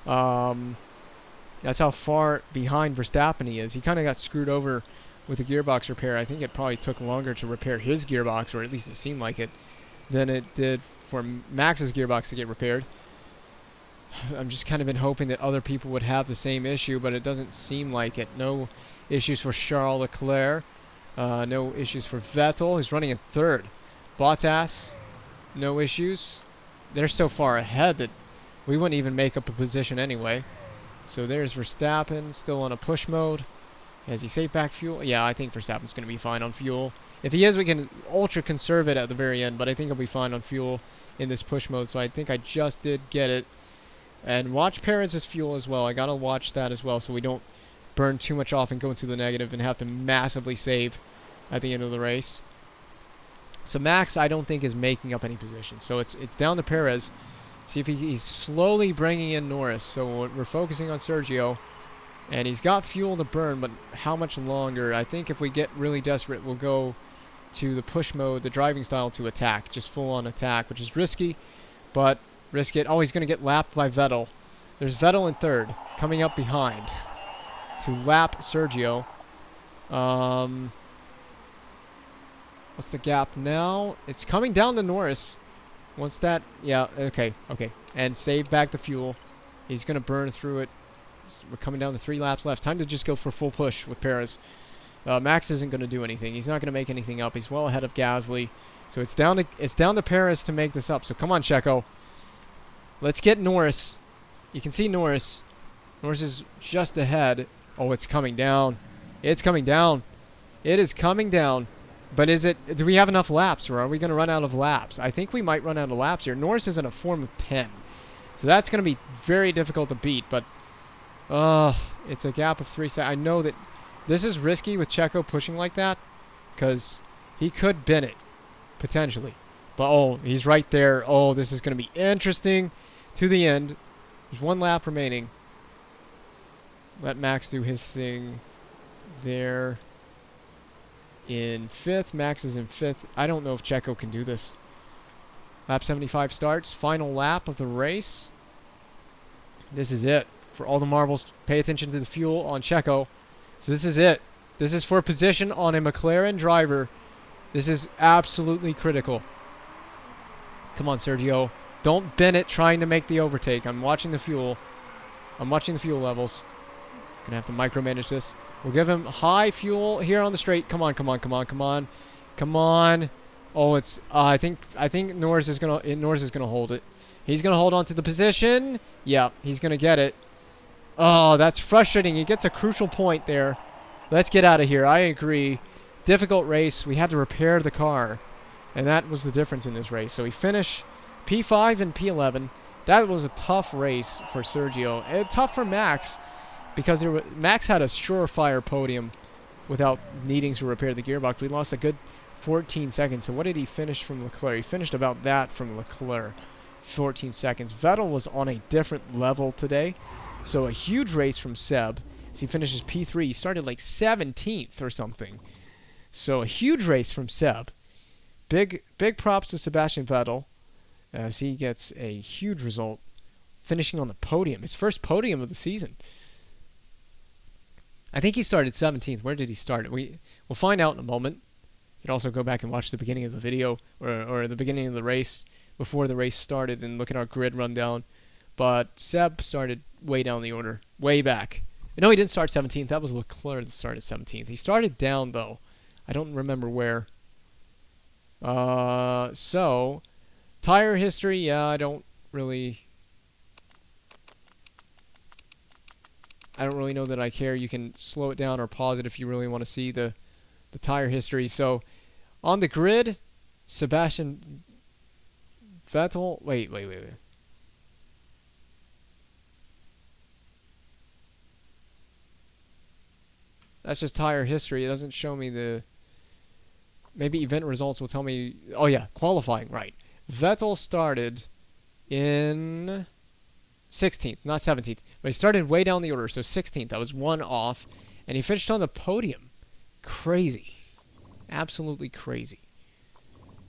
That's how far behind Verstappen he is. He kind of got screwed over with the gearbox repair. I think it probably took longer to repair his gearbox, or at least it seemed like it, than it did for Max's gearbox to get repaired. I'm just kind of been hoping that other people would have the same issue, but it doesn't seem like it. No issues for Charles Leclerc. No issues for Vettel, who's running in third. Bottas, no issues. They're so far ahead that we wouldn't even make up a position anyway. So there's Verstappen, still on a push mode. Has he saved back fuel? Yeah, I think Verstappen's going to be fine on fuel. If he is, we can ultra conserve it at the very end, but I think he'll be fine on fuel in this push mode, so I think I just did get it. And watch Perez's fuel as well. I got to watch that as well so we don't burn too much off and go into the negative and have to massively save at the end of the race. So Max, I don't think, is making up any position. So it's down to Perez. See if he's slowly bringing in Norris. So we're focusing on Sergio. And he's got fuel to burn, but how much longer? I think if we get really desperate, we'll go to the push mode, the driving style, to attack. Just full-on attack, which is risky, but risk it. Oh, he's going to get lapped by Vettel. There's Vettel in third, coming up behind to lap Sergio. What's the gap now? It's coming down to Norris. Once that... Yeah, okay. And save back the fuel. He's going to burn through it. We're coming down to 3 laps left. Time to just go for full push with Perez. Max isn't going to do anything. He's not going to make anything up. He's well ahead of Gasly. So it's down to Perez to make this up. So come on, Checo. Let's get Norris. You can see Norris. Norris is just ahead. Oh, it's coming down. It's coming down. It is coming down. But do we have enough laps, or are we going to run out of laps? I think we might run out of laps here. Norris is in a form of 10. So that's going to be very difficult to beat, but it's a gap of 3 seconds. I know that this is risky with Checo pushing like that, because he could bin it, potentially. But, oh, he's right there. Oh, this is going to be interesting to the end. There's 1 lap remaining. Let Max do his thing there. In 5th, Max is in 5th. I don't know if Checo can do this. Lap 75 starts. Final lap of the race. This is it. For all the marbles, pay attention to the fuel on Checo. So this is it. This is for position on a McLaren driver. This is absolutely critical. Come on, Sergio. Don't bin it trying to make the overtake. I'm watching the fuel. I'm watching the fuel levels. Gonna have to micromanage this. We'll give him high fuel here on the straight. Come on. Come on. Oh, it's I think Norris is gonna hold it. He's gonna hold on to the position. Yeah, he's gonna get it. Oh, that's frustrating. He gets a crucial point there. Let's get out of here. I agree. Difficult race. We had to repair the car, and that was the difference in this race. So we finished P5 and P11. That was a tough race for Sergio. And tough for Max, because Max had a surefire podium without needing to repair the gearbox. We lost a good 14 seconds. So what did he finish from Leclerc? He finished about that from Leclerc. 14 seconds. Vettel was on a different level today. So a huge race from Seb as he finishes P3. He started like 17th or something. So a huge race from Seb. Big props to Sebastian Vettel as he gets a huge result, finishing on the podium. His first podium of the season. I think he started 17th. Where did he start? We'll find out in a moment. You can also go back and watch the beginning of the video or the beginning of the race before the race started and look at our grid rundown. But Seb started way down the order, way back. No, he didn't start 17th. That was Leclerc that started 17th. He started down, though. I don't remember where. So, tire history, yeah, I don't really know that I care. You can slow it down or pause it if you really want to see the tire history. So, on the grid, Sebastian Vettel... Wait. That's just tire history. It doesn't show me the... Maybe event results will tell me... Oh, yeah, qualifying, right. Vettel started in 16th, not 17th. But he started way down the order, so 16th. That was 1 off. And he finished on the podium. Crazy. Absolutely crazy.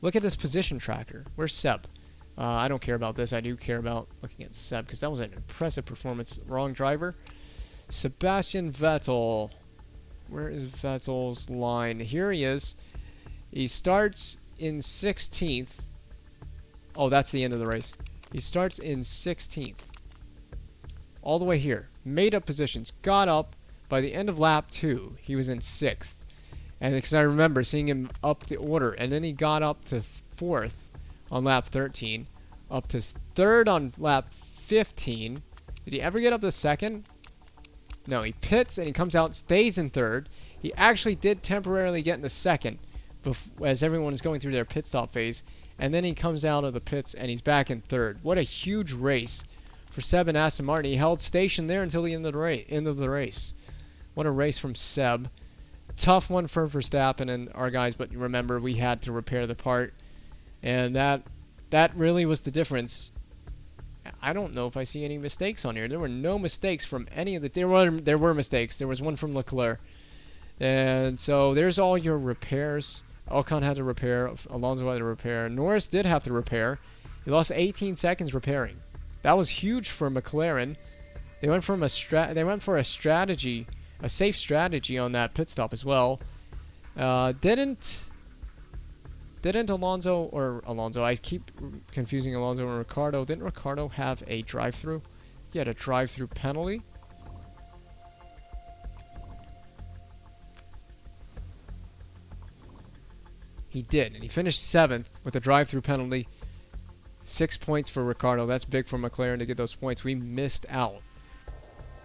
Look at this position tracker. Where's Seb? I don't care about this. I do care about looking at Seb, because that was an impressive performance. Wrong driver. Sebastian Vettel... Where is Vettel's line? Here he is. He starts in 16th. Oh, that's the end of the race. He starts in 16th. All the way here. Made up positions. Got up. By the end of lap 2, he was in 6th. And because I remember seeing him up the order, and then he got up to 4th on lap 13, up to 3rd on lap 15. Did he ever get up to 2nd? No, he pits and he comes out, stays in 3rd. He actually did temporarily get into 2nd as everyone is going through their pit stop phase. And then he comes out of the pits and he's back in 3rd. What a huge race for Seb and Aston Martin. He held station there until the end of the race. What a race from Seb. Tough one for Verstappen and our guys, but remember, we had to repair the part. And that really was the difference. I don't know if I see any mistakes on here. There were no mistakes from any of the... There were mistakes. There was one from Leclerc. And so there's all your repairs. Ocon had to repair. Alonso had to repair. Norris did have to repair. He lost 18 seconds repairing. That was huge for McLaren. They went for a strategy, a safe strategy on that pit stop as well. Didn't Alonso, I keep confusing Alonso and Ricciardo. Didn't Ricciardo have a drive-through? He had a drive-through penalty. He did, and he finished 7th with a drive-through penalty. 6 points for Ricciardo. That's big for McLaren to get those points. We missed out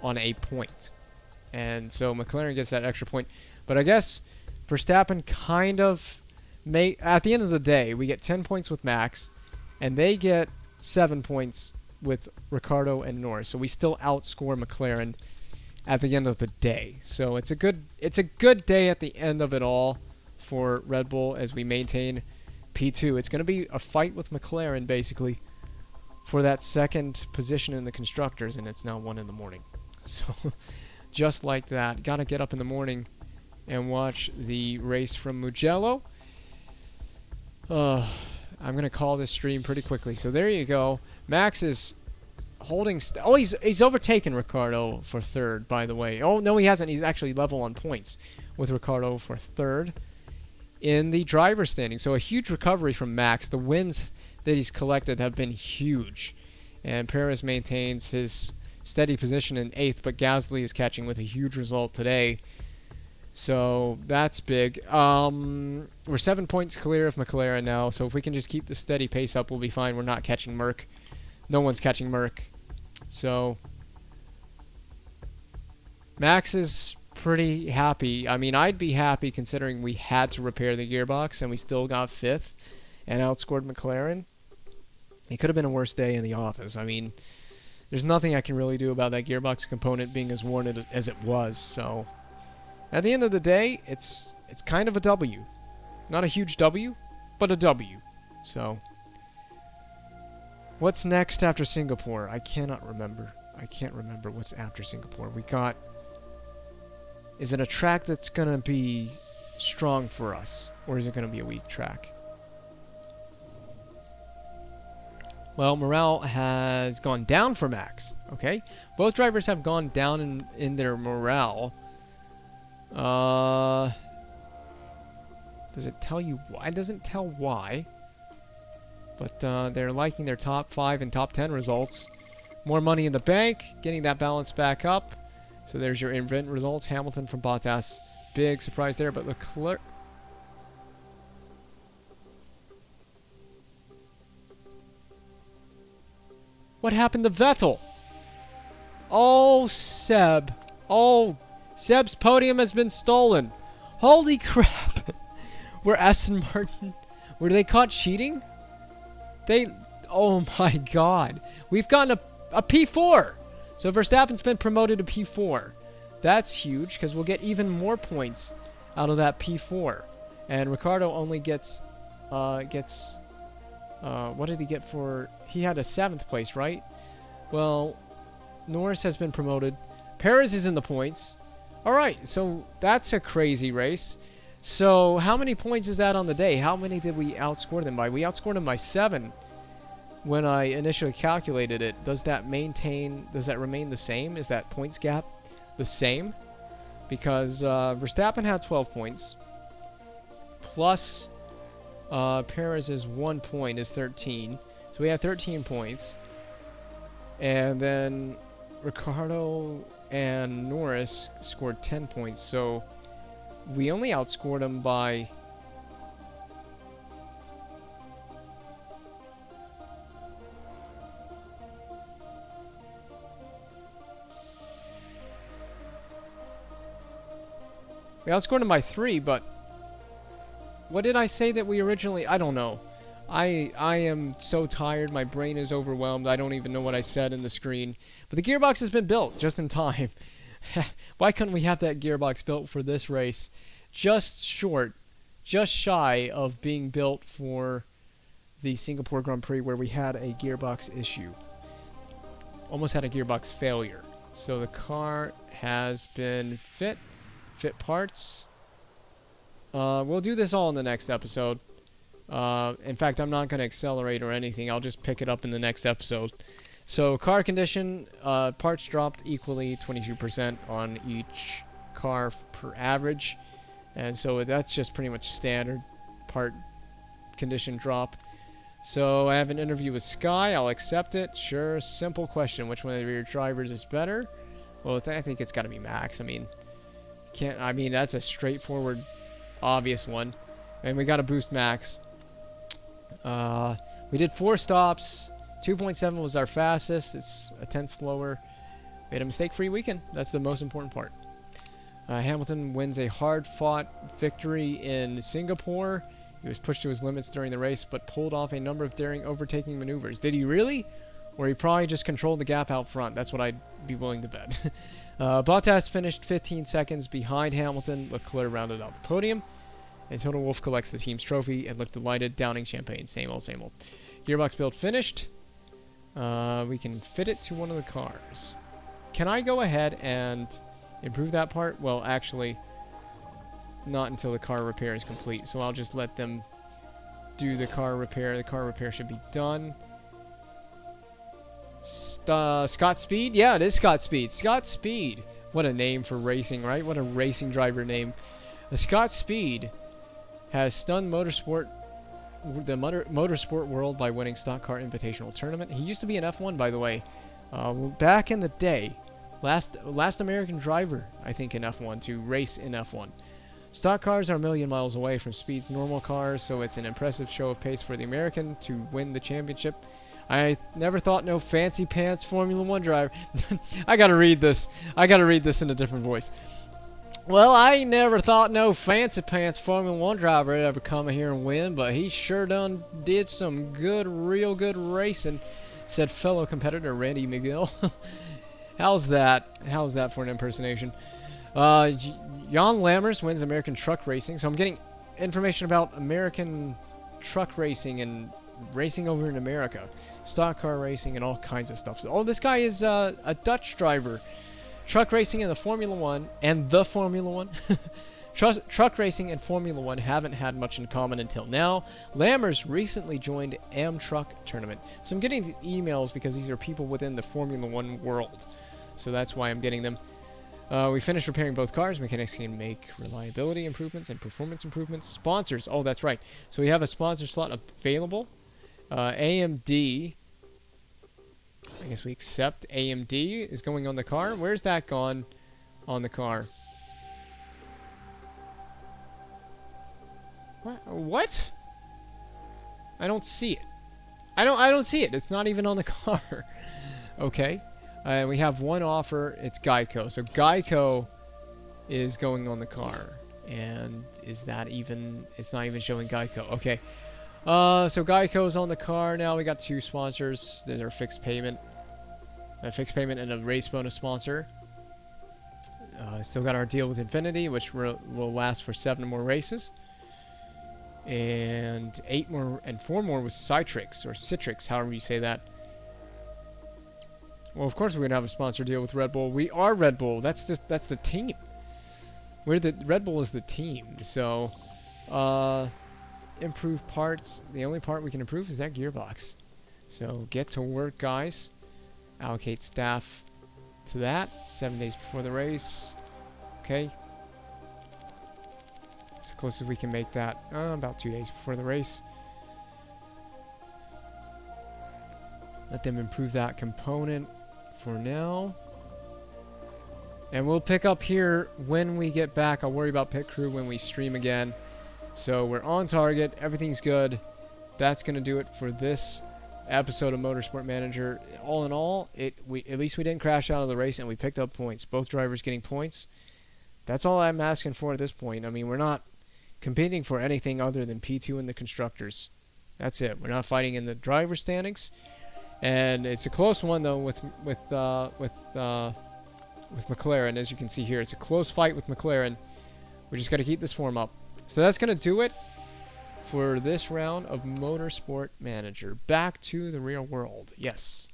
on a point. And so McLaren gets that extra point. But I guess Verstappen kind of... at the end of the day, we get 10 points with Max, and they get 7 points with Ricciardo and Norris. So we still outscore McLaren at the end of the day. So it's a good day at the end of it all for Red Bull as we maintain P2. It's going to be a fight with McLaren, basically, for that 2nd position in the Constructors, and it's now 1 in the morning. So just like that, got to get up in the morning and watch the race from Mugello. I'm going to call this stream pretty quickly. So there you go. Max is holding... he's overtaken Ricciardo for 3rd, by the way. Oh, no, he hasn't. He's actually level on points with Ricciardo for 3rd in the driver's standing. So a huge recovery from Max. The wins that he's collected have been huge. And Perez maintains his steady position in 8th, but Gasly is catching with a huge result today. So that's big. We're 7 points clear of McLaren now, so if we can just keep the steady pace up, we'll be fine. We're not catching Merc. No one's catching Merc. So Max is pretty happy. I mean, I'd be happy considering we had to repair the gearbox and we still got 5th and outscored McLaren. It could have been a worse day in the office. I mean, there's nothing I can really do about that gearbox component being as worn as it was, so... At the end of the day, it's kind of a W. Not a huge W, but a W. So, what's next after Singapore? I cannot remember. I can't remember what's after Singapore. We got... Is it a track that's going to be strong for us? Or is it going to be a weak track? Well, morale has gone down for Max. Okay? Both drivers have gone down in their morale. Does it tell you why? It doesn't tell why. But they're liking their top 5 and top 10 results. More money in the bank, getting that balance back up. So there's your event results. Hamilton from Bottas. Big surprise there, but Leclerc... What happened to Vettel? Oh, Seb. Oh, Seb's podium has been stolen. Holy crap. Were Aston Martin... Were they caught cheating? Oh my god. We've gotten a P4. So Verstappen's been promoted to P4. That's huge because we'll get even more points out of that P4. And Ricciardo only gets... what did he get for... He had a 7th place, right? Well, Norris has been promoted. Perez is in the points. Alright, so that's a crazy race. So how many points is that on the day? How many did we outscore them by? We outscored them by 7 when I initially calculated it. Does that remain the same? Is that points gap the same? Because Verstappen had 12 points. Plus Perez's 1 point is 13. So we have 13 points. And then Ricciardo and Norris scored 10 points. So We only outscored them by... We outscored them by 3, but... What did I say that we originally... I don't know. I am so tired. My brain is overwhelmed. I don't even know what I said in the screen. But the gearbox has been built just in time. Why couldn't we have that gearbox built for this race? Just shy of being built for the Singapore Grand Prix, where we had a gearbox issue. Almost had a gearbox failure. So the car has been fit parts. We'll do this all in the next episode. In fact, I'm not going to accelerate or anything. I'll just pick it up in the next episode. So car condition, parts dropped equally, 22% on each car per average. And so that's just pretty much standard part condition drop. So I have an interview with Sky. I'll accept it. Sure, simple question. Which one of your drivers is better? Well, I think it's got to be Max. I mean, that's a straightforward, obvious one. And we got to boost Max. We did 4 stops. 2.7 was our fastest. It's a tenth slower. We had a mistake-free weekend. That's the most important part. Hamilton wins a hard-fought victory in Singapore. He was pushed to his limits during the race, but pulled off a number of daring overtaking maneuvers. Did he really? Or he probably just controlled the gap out front. That's what I'd be willing to bet. Bottas finished 15 seconds behind Hamilton. Leclerc rounded out the podium. And Toto Wolff collects the team's trophy and looked delighted, downing champagne. Same old, same old. Gearbox build finished. We can fit it to one of the cars. Can I go ahead and improve that part? Well, actually, not until the car repair is complete. So I'll just let them do the car repair. The car repair should be done. Scott Speed? Yeah, it is Scott Speed. Scott Speed. What a name for racing, right? What a racing driver name. Scott Speed has stunned the motorsport world by winning Stock Car Invitational Tournament. He used to be an F1, by the way, back in the day. Last American driver, I think, in F1 to race in F1. Stock cars are a million miles away from Speed's normal cars, so it's an impressive show of pace for the American to win the championship. I never thought no fancy pants Formula 1 driver. I gotta read this. In a different voice. Well, I never thought no fancy pants Formula 1 driver would ever come here and win, but he sure done did some real good racing, said fellow competitor Randy McGill. How's that for an impersonation? Jan Lammers wins American truck racing, so I'm getting information about American truck racing and racing over in America. Stock car racing and all kinds of stuff. So, this guy is a Dutch driver. Truck racing and the Formula 1 and the Formula 1. Truck racing and Formula 1 haven't had much in common until now. Lammers recently joined Truck Tournament. So I'm getting these emails because these are people within the Formula 1 world. So that's why I'm getting them. We finished repairing both cars. Mechanics can make reliability improvements and performance improvements. Sponsors. Oh, that's right. So we have a sponsor slot available. AMD... I guess we accept AMD is going on the car. Where's that gone on the car? What? I don't see it. I don't see it. It's not even on the car. Okay. We have one offer. It's Geico. So Geico is going on the car. And is that even... It's not even showing Geico. Okay. So Geico's on the car now. We got 2 sponsors. There's our fixed payment. A fixed payment and a race bonus sponsor. Still got our deal with Infinity, which will last for 7 more races. And 8 more and 4 more with Citrix, or Citrix, however you say that. Well, of course we're going to have a sponsor deal with Red Bull. We are Red Bull. That's the team. Red Bull is the team. So, improve parts. The only part we can improve is that gearbox. So get to work, guys. Allocate staff to that. 7 days before the race. Okay. As close as we can make that. About 2 days before the race. Let them improve that component for now. And we'll pick up here when we get back. I'll worry about pit crew when we stream again. So we're on target. Everything's good. That's going to do it for this episode of Motorsport Manager. All in all, at least we didn't crash out of the race and we picked up points. Both drivers getting points. That's all I'm asking for at this point. I mean, we're not competing for anything other than P2 in the constructors. That's it. We're not fighting in the driver standings. And it's a close one though with McLaren. As you can see here, it's a close fight with McLaren. We just got to keep this form up. So that's going to do it for this round of Motorsport Manager. Back to the real world. Yes.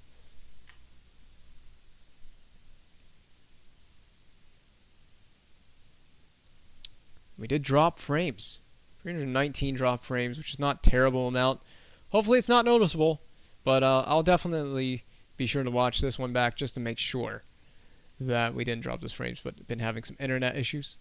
We did drop frames. 319 drop frames, which is not a terrible amount. Hopefully it's not noticeable, but I'll definitely be sure to watch this one back just to make sure that we didn't drop those frames, but been having some internet issues.